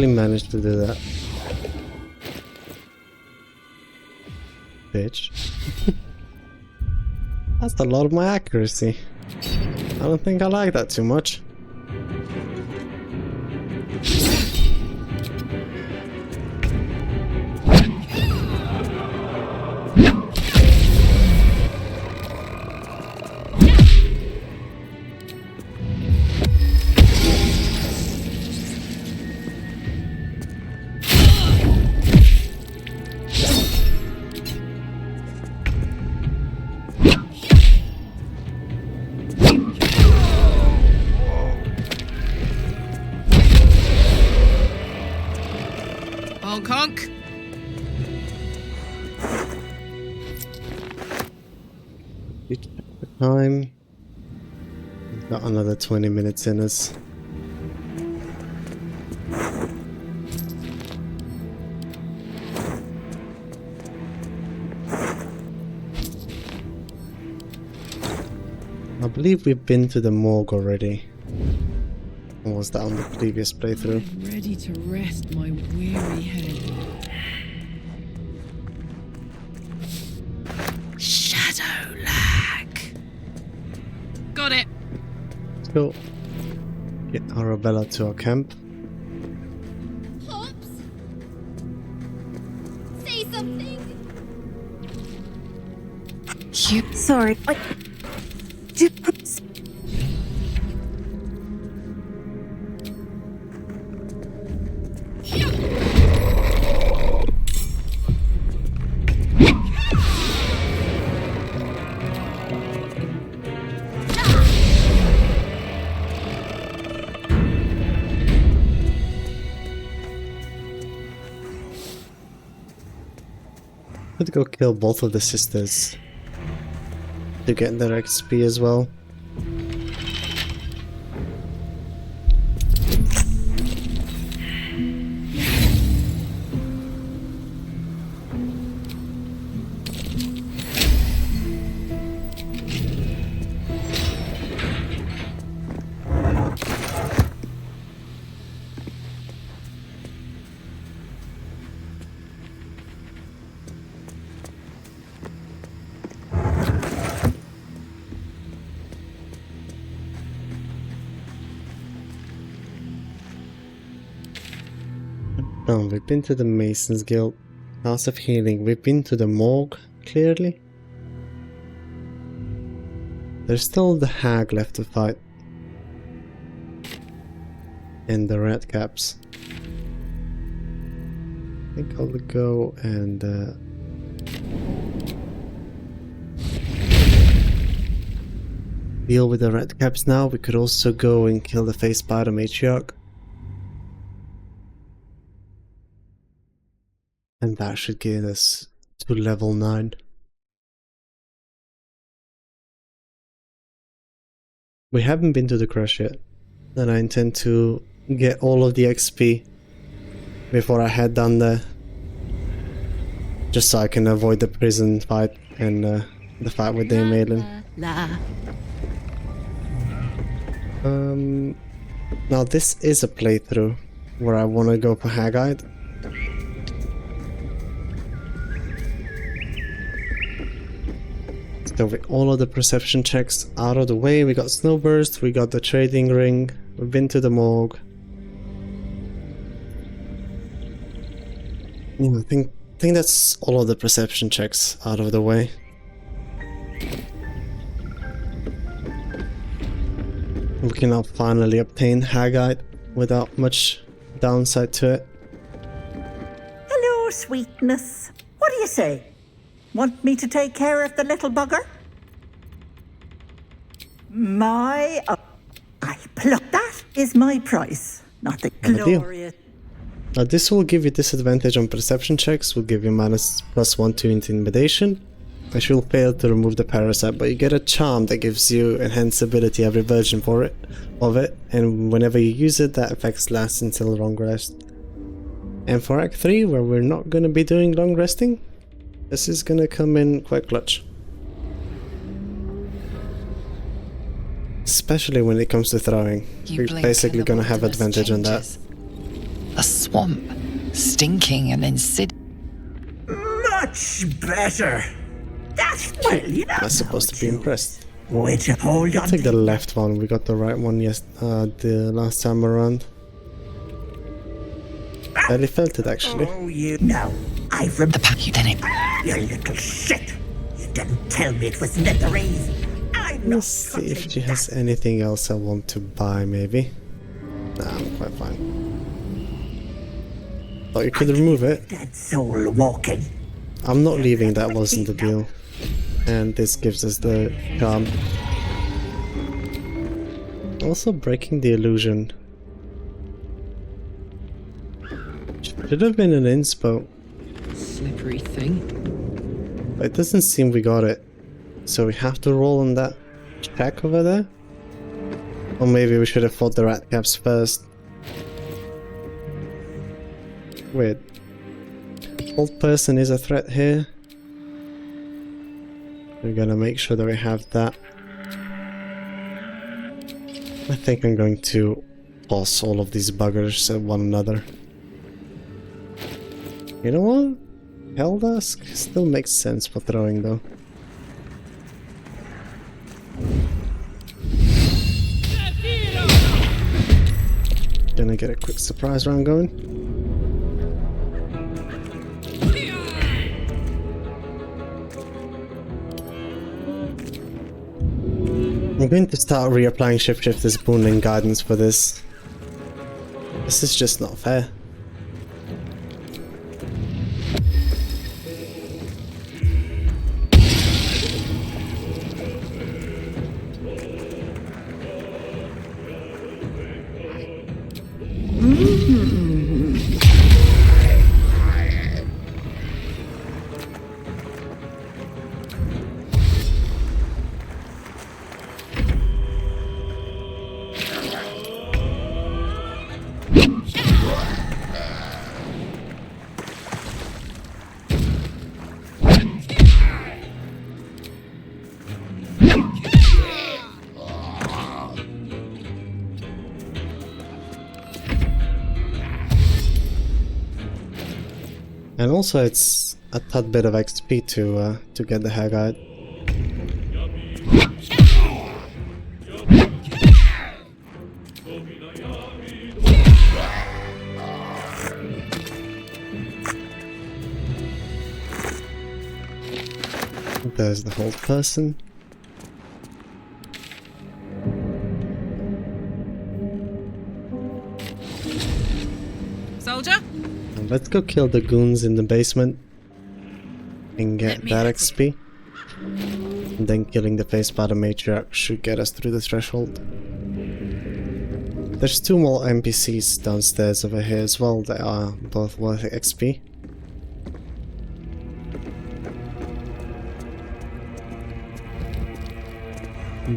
Managed to do that. Bitch. That's a lot of my accuracy. I don't think I like that too much. Honk. Time. We've got another 20 minutes in us. I believe we've been to the morgue already. Or was that on the previous playthrough? I'm ready to rest my weary head. Shadow lag. Got it. Let's go get Arabella to our camp. Pops? Say something! Sorry. Let's go kill both of the sisters to get their XP as well. Oh, we've been to the Masons Guild, House of Healing, we've been to the morgue, clearly. There's still the hag left to fight. And the red caps. I think I'll go and deal with the red caps now. We could also go and kill the face spider matriarch. And that should get us to level 9. We haven't been to the crush yet, and I intend to get all of the XP before I head down there, just so I can avoid the prison fight and the fight with Dame Malin. Now this is a playthrough where I want to go for Hagite. So with all of the perception checks out of the way, we got Snowburst, we got the trading ring, we've been to the morgue. I think that's all of the perception checks out of the way. We can now finally obtain Haggite without much downside to it. Hello, sweetness. What do you say? Want me to take care of the little bugger? That is my price, not the glorious. Now this will give you disadvantage on perception checks, will give you -+1 to intimidation, which will fail to remove the parasite, but you get a charm that gives you enhanced ability every version of it, and whenever you use it, that effect lasts until long rest. And for Act 3, where we're not going to be doing long resting, this is going to come in quite clutch. Especially when it comes to throwing. We're basically going to have advantage on that. A swamp, stinking and insidious. Much better. That's well, you know. I'm supposed to be impressed. Would you hold on? I'll take the left one. We got the right one the last time around. I barely felt it actually. Oh, you know. I remember you didn't. You little shit. You didn't tell me it was Netherese. Let's see if she has anything else I want to buy, maybe. Nah, I'm quite fine. Thought you could remove it. Dead soul walking. I'm not leaving, that wasn't the deal. And this gives us the charm. Also breaking the illusion. Should have been an inspo. Slippery thing. But it doesn't seem we got it. So we have to roll on that check over there? Or maybe we should have fought the rat caps first. Weird. Old person is a threat here. We're gonna make sure that we have that. I think I'm going to toss all of these buggers at one another. You know what? Helldusk still makes sense for throwing though. Gonna get a quick surprise round going. I'm going to start reapplying Shifter's boon and guidance for this. This is just not fair. And also it's a tad bit of XP to get the Haggite. There's the whole person. Soldier? Let's go kill the goons in the basement and get that XP. And then killing the face by the matriarch should get us through the threshold. There's 2 more NPCs downstairs over here as well that are both worth XP.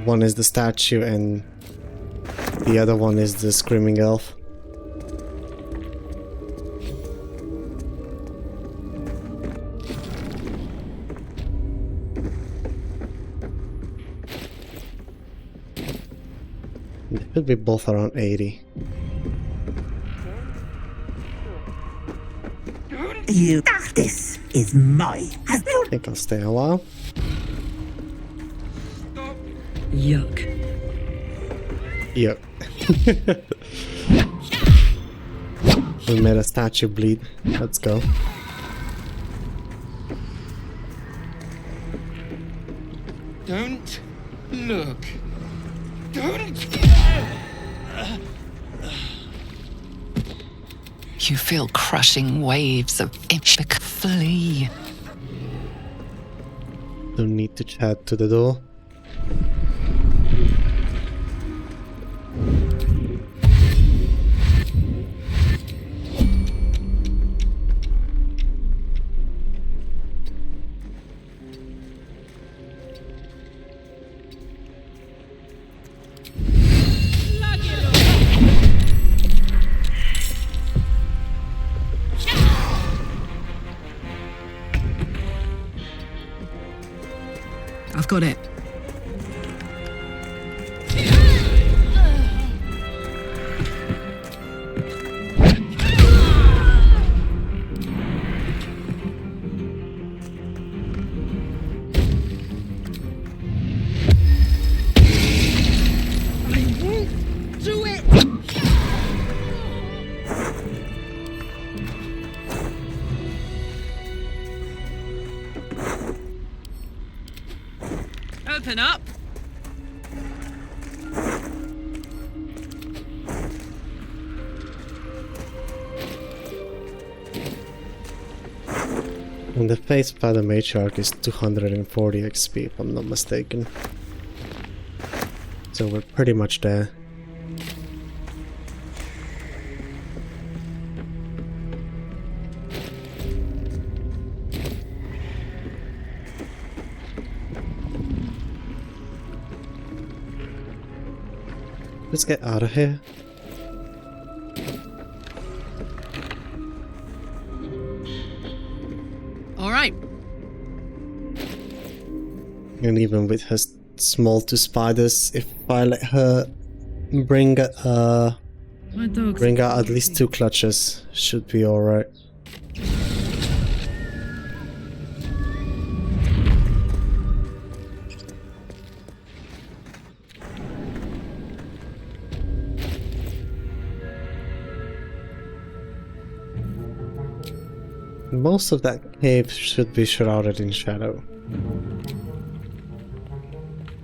One is the statue and the other one is the screaming elf. They should be both around 80. This is my. I think I'll stay a while. Yuck. Yep. We made a statue bleed. Let's go. Don't look. Don't. You feel crushing waves of impic. Flee. Don't need to chat to the door. I've got it. Do it! Open up. And the face by the matriarch is 240 XP if I'm not mistaken. So we're pretty much there. Let's get out of here. All right. And even with her small two spiders, if I let her bring My dog's bring out at least 2 clutches, should be alright. Most of that cave should be shrouded in shadow.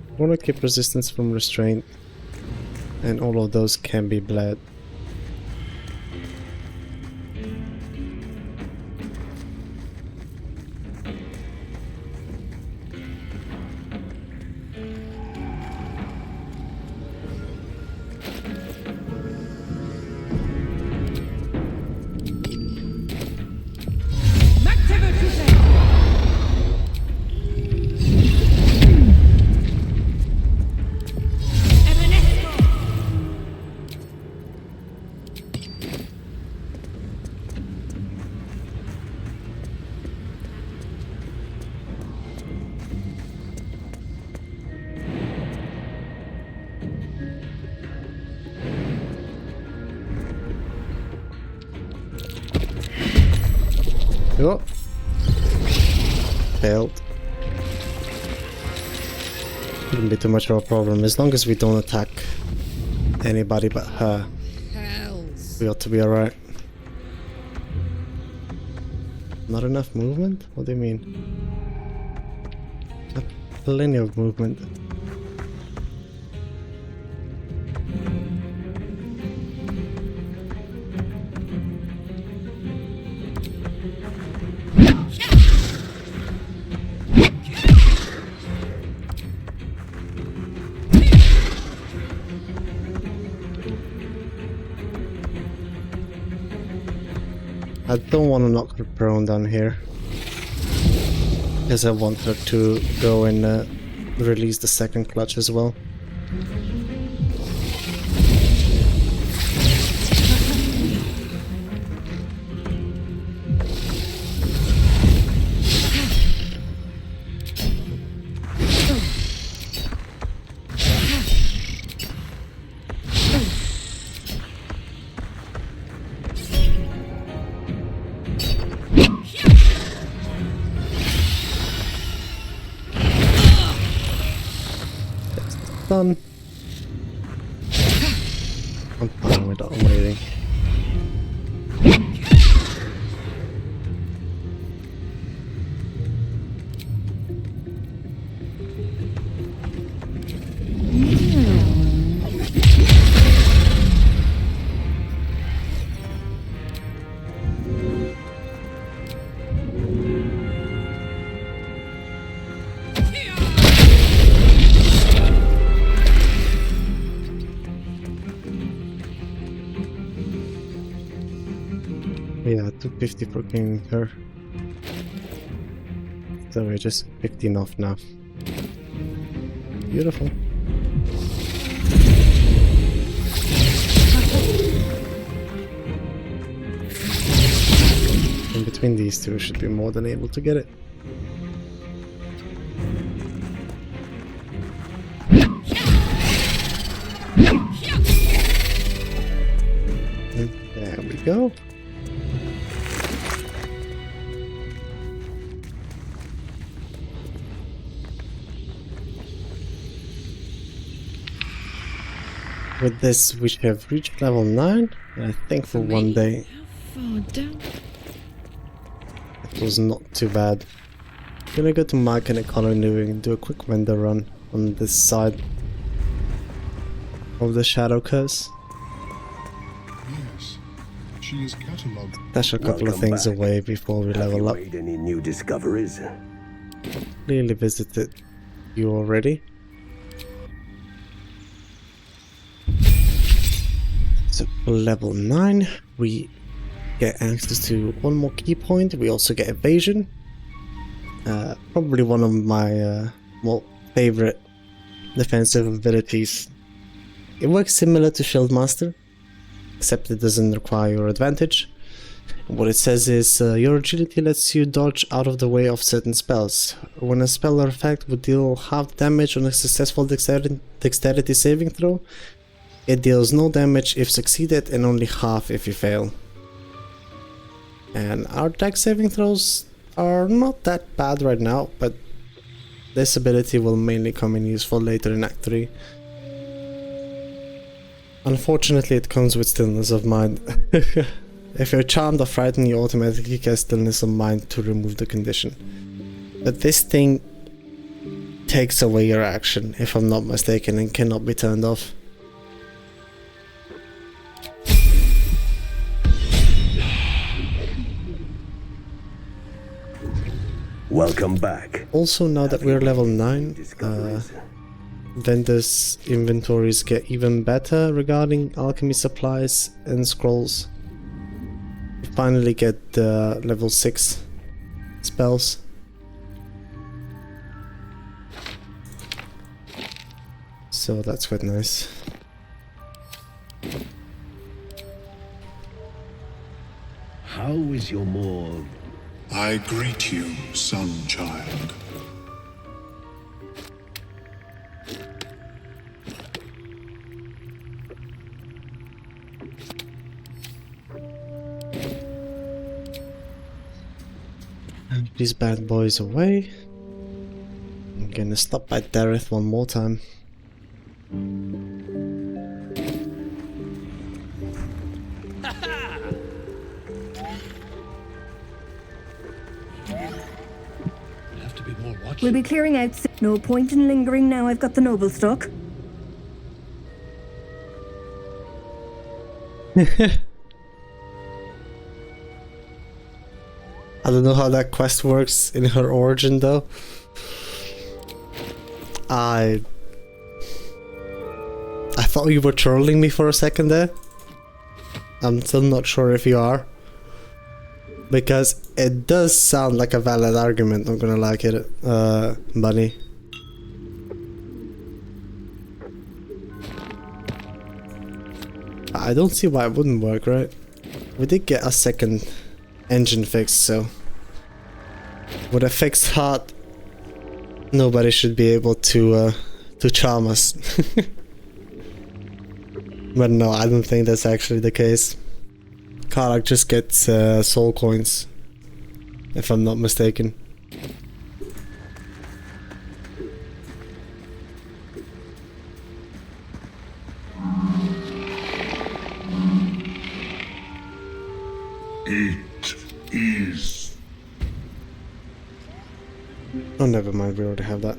I want to keep resistance from restraint, and all of those can be bled. Oh. Failed. Shouldn't be too much of a problem as long as we don't attack anybody but her. Hells. We ought to be alright. Not enough movement? What do you mean? Plenty of movement. I don't want to knock her prone down here, because I want her to go and release the second clutch as well. done. I'm fine with waiting. Yeah, 250 for killing her. So we're just 15 off now. Beautiful. In between these two, should be more than able to get it. And there we go. With this, we should have reached level 9, and I think for one day it was not too bad. I'm gonna go to Mechanic Colony and do a quick vendor run on this side of the Shadow Curse. Yes, she is catalogued. Dash a couple of things away before we level up. Any new discoveries? Clearly visited you already. So for level 9 we get access to one more key point. We also get evasion. Probably one of my more favorite defensive abilities. It works similar to Shieldmaster, except it doesn't require your advantage. What it says is your agility lets you dodge out of the way of certain spells. When a spell or effect would deal half damage on a successful dexterity saving throw, it deals no damage if succeeded and only half if you fail. And our dex saving throws are not that bad right now, but this ability will mainly come in useful later in Act 3. Unfortunately, it comes with stillness of mind. If you're charmed or frightened, you automatically get stillness of mind to remove the condition. But this thing takes away your action, if I'm not mistaken, and cannot be turned off. Welcome back. Also, now that we're level 9, vendors' inventories get even better regarding alchemy supplies and scrolls. We finally get the level 6 spells. So that's quite nice. How is your morgue? I greet you, son child. And these bad boys away. I'm gonna stop by Dareth one more time. We'll be clearing out soon. No point in lingering now I've got the noble stock. I don't know how that quest works in her origin though. I thought you were trolling me for a second there. I'm still not sure if you are. Because it does sound like a valid argument, I'm gonna like it, Bunny. I don't see why it wouldn't work, right? We did get a second engine fix, so with a fixed heart, nobody should be able to charm us. But no, I don't think that's actually the case. Karlach just gets soul coins, if I'm not mistaken. Oh, never mind, we already have that.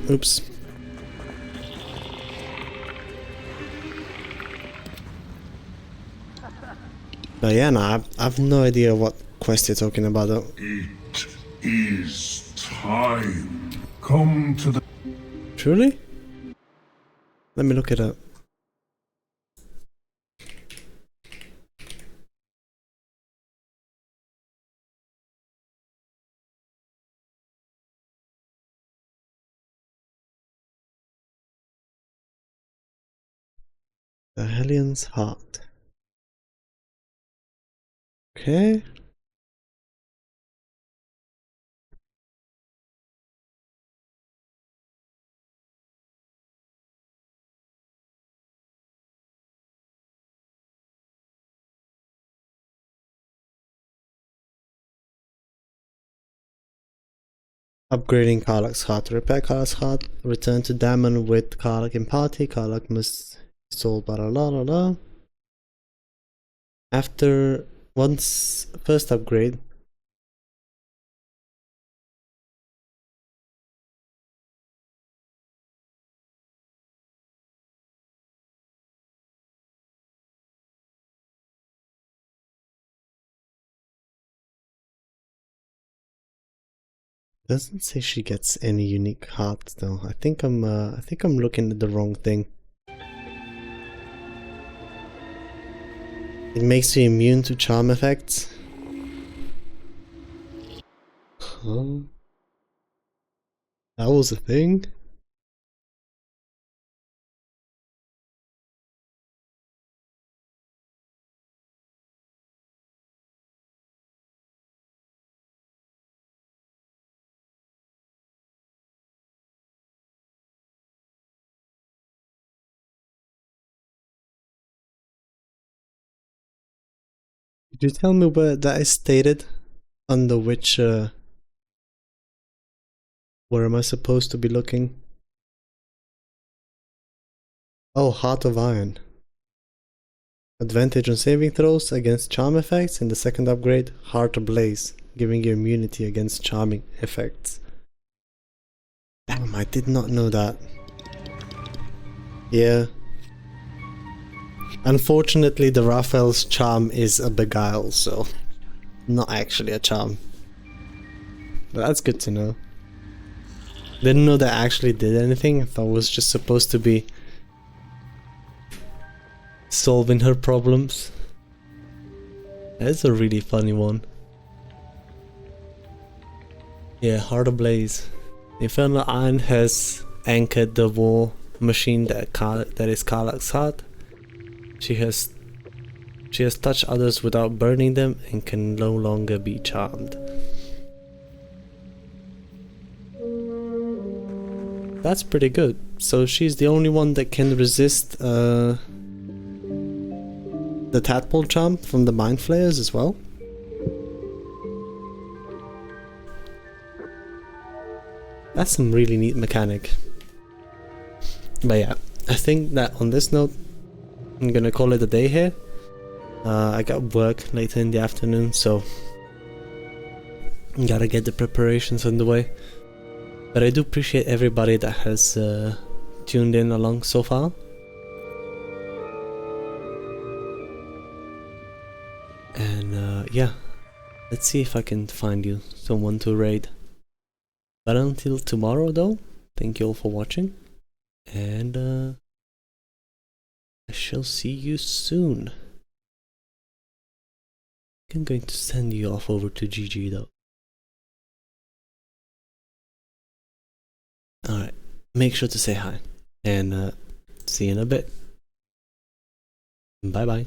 Oops. But yeah, no, I've no idea what quest you're talking about though. It is time. Come to the... Truly? Let me look it up. The Hellion's Heart. Okay. Upgrading Karlach's heart. To repair Karlach's heart, return to Dammon with Karlach in party. Karlach must install blah blah blah blah. After once first upgrade. Doesn't say she gets any unique hearts though. I think I'm looking at the wrong thing. It makes you immune to charm effects. Huh? That was a thing? Could you tell me where that is stated? Under which where am I supposed to be looking? Oh, Heart of Iron. Advantage on saving throws against charm effects. In the second upgrade, Heart Ablaze, giving you immunity against charming effects. Damn, I did not know that. Yeah. Unfortunately, the Raphael's charm is a beguile, so not actually a charm. But that's good to know. Didn't know that actually did anything. I thought it was just supposed to be solving her problems. That's a really funny one. Yeah, Heart Ablaze. The Infernal Iron has anchored the war machine that is Karlach's heart. She has touched others without burning them and can no longer be charmed. That's pretty good. So she's the only one that can resist the tadpole charm from the mind flayers as well. That's some really neat mechanic. But yeah, I think that on this note, I'm gonna call it a day here. I got work later in the afternoon, so gotta get the preparations underway. But I do appreciate everybody that has tuned in along so far. And yeah, let's see if I can find you someone to raid. But until tomorrow though, thank you all for watching, and I shall see you soon. I'm going to send you off over to GG though. Alright, make sure to say hi, and see you in a bit. Bye bye.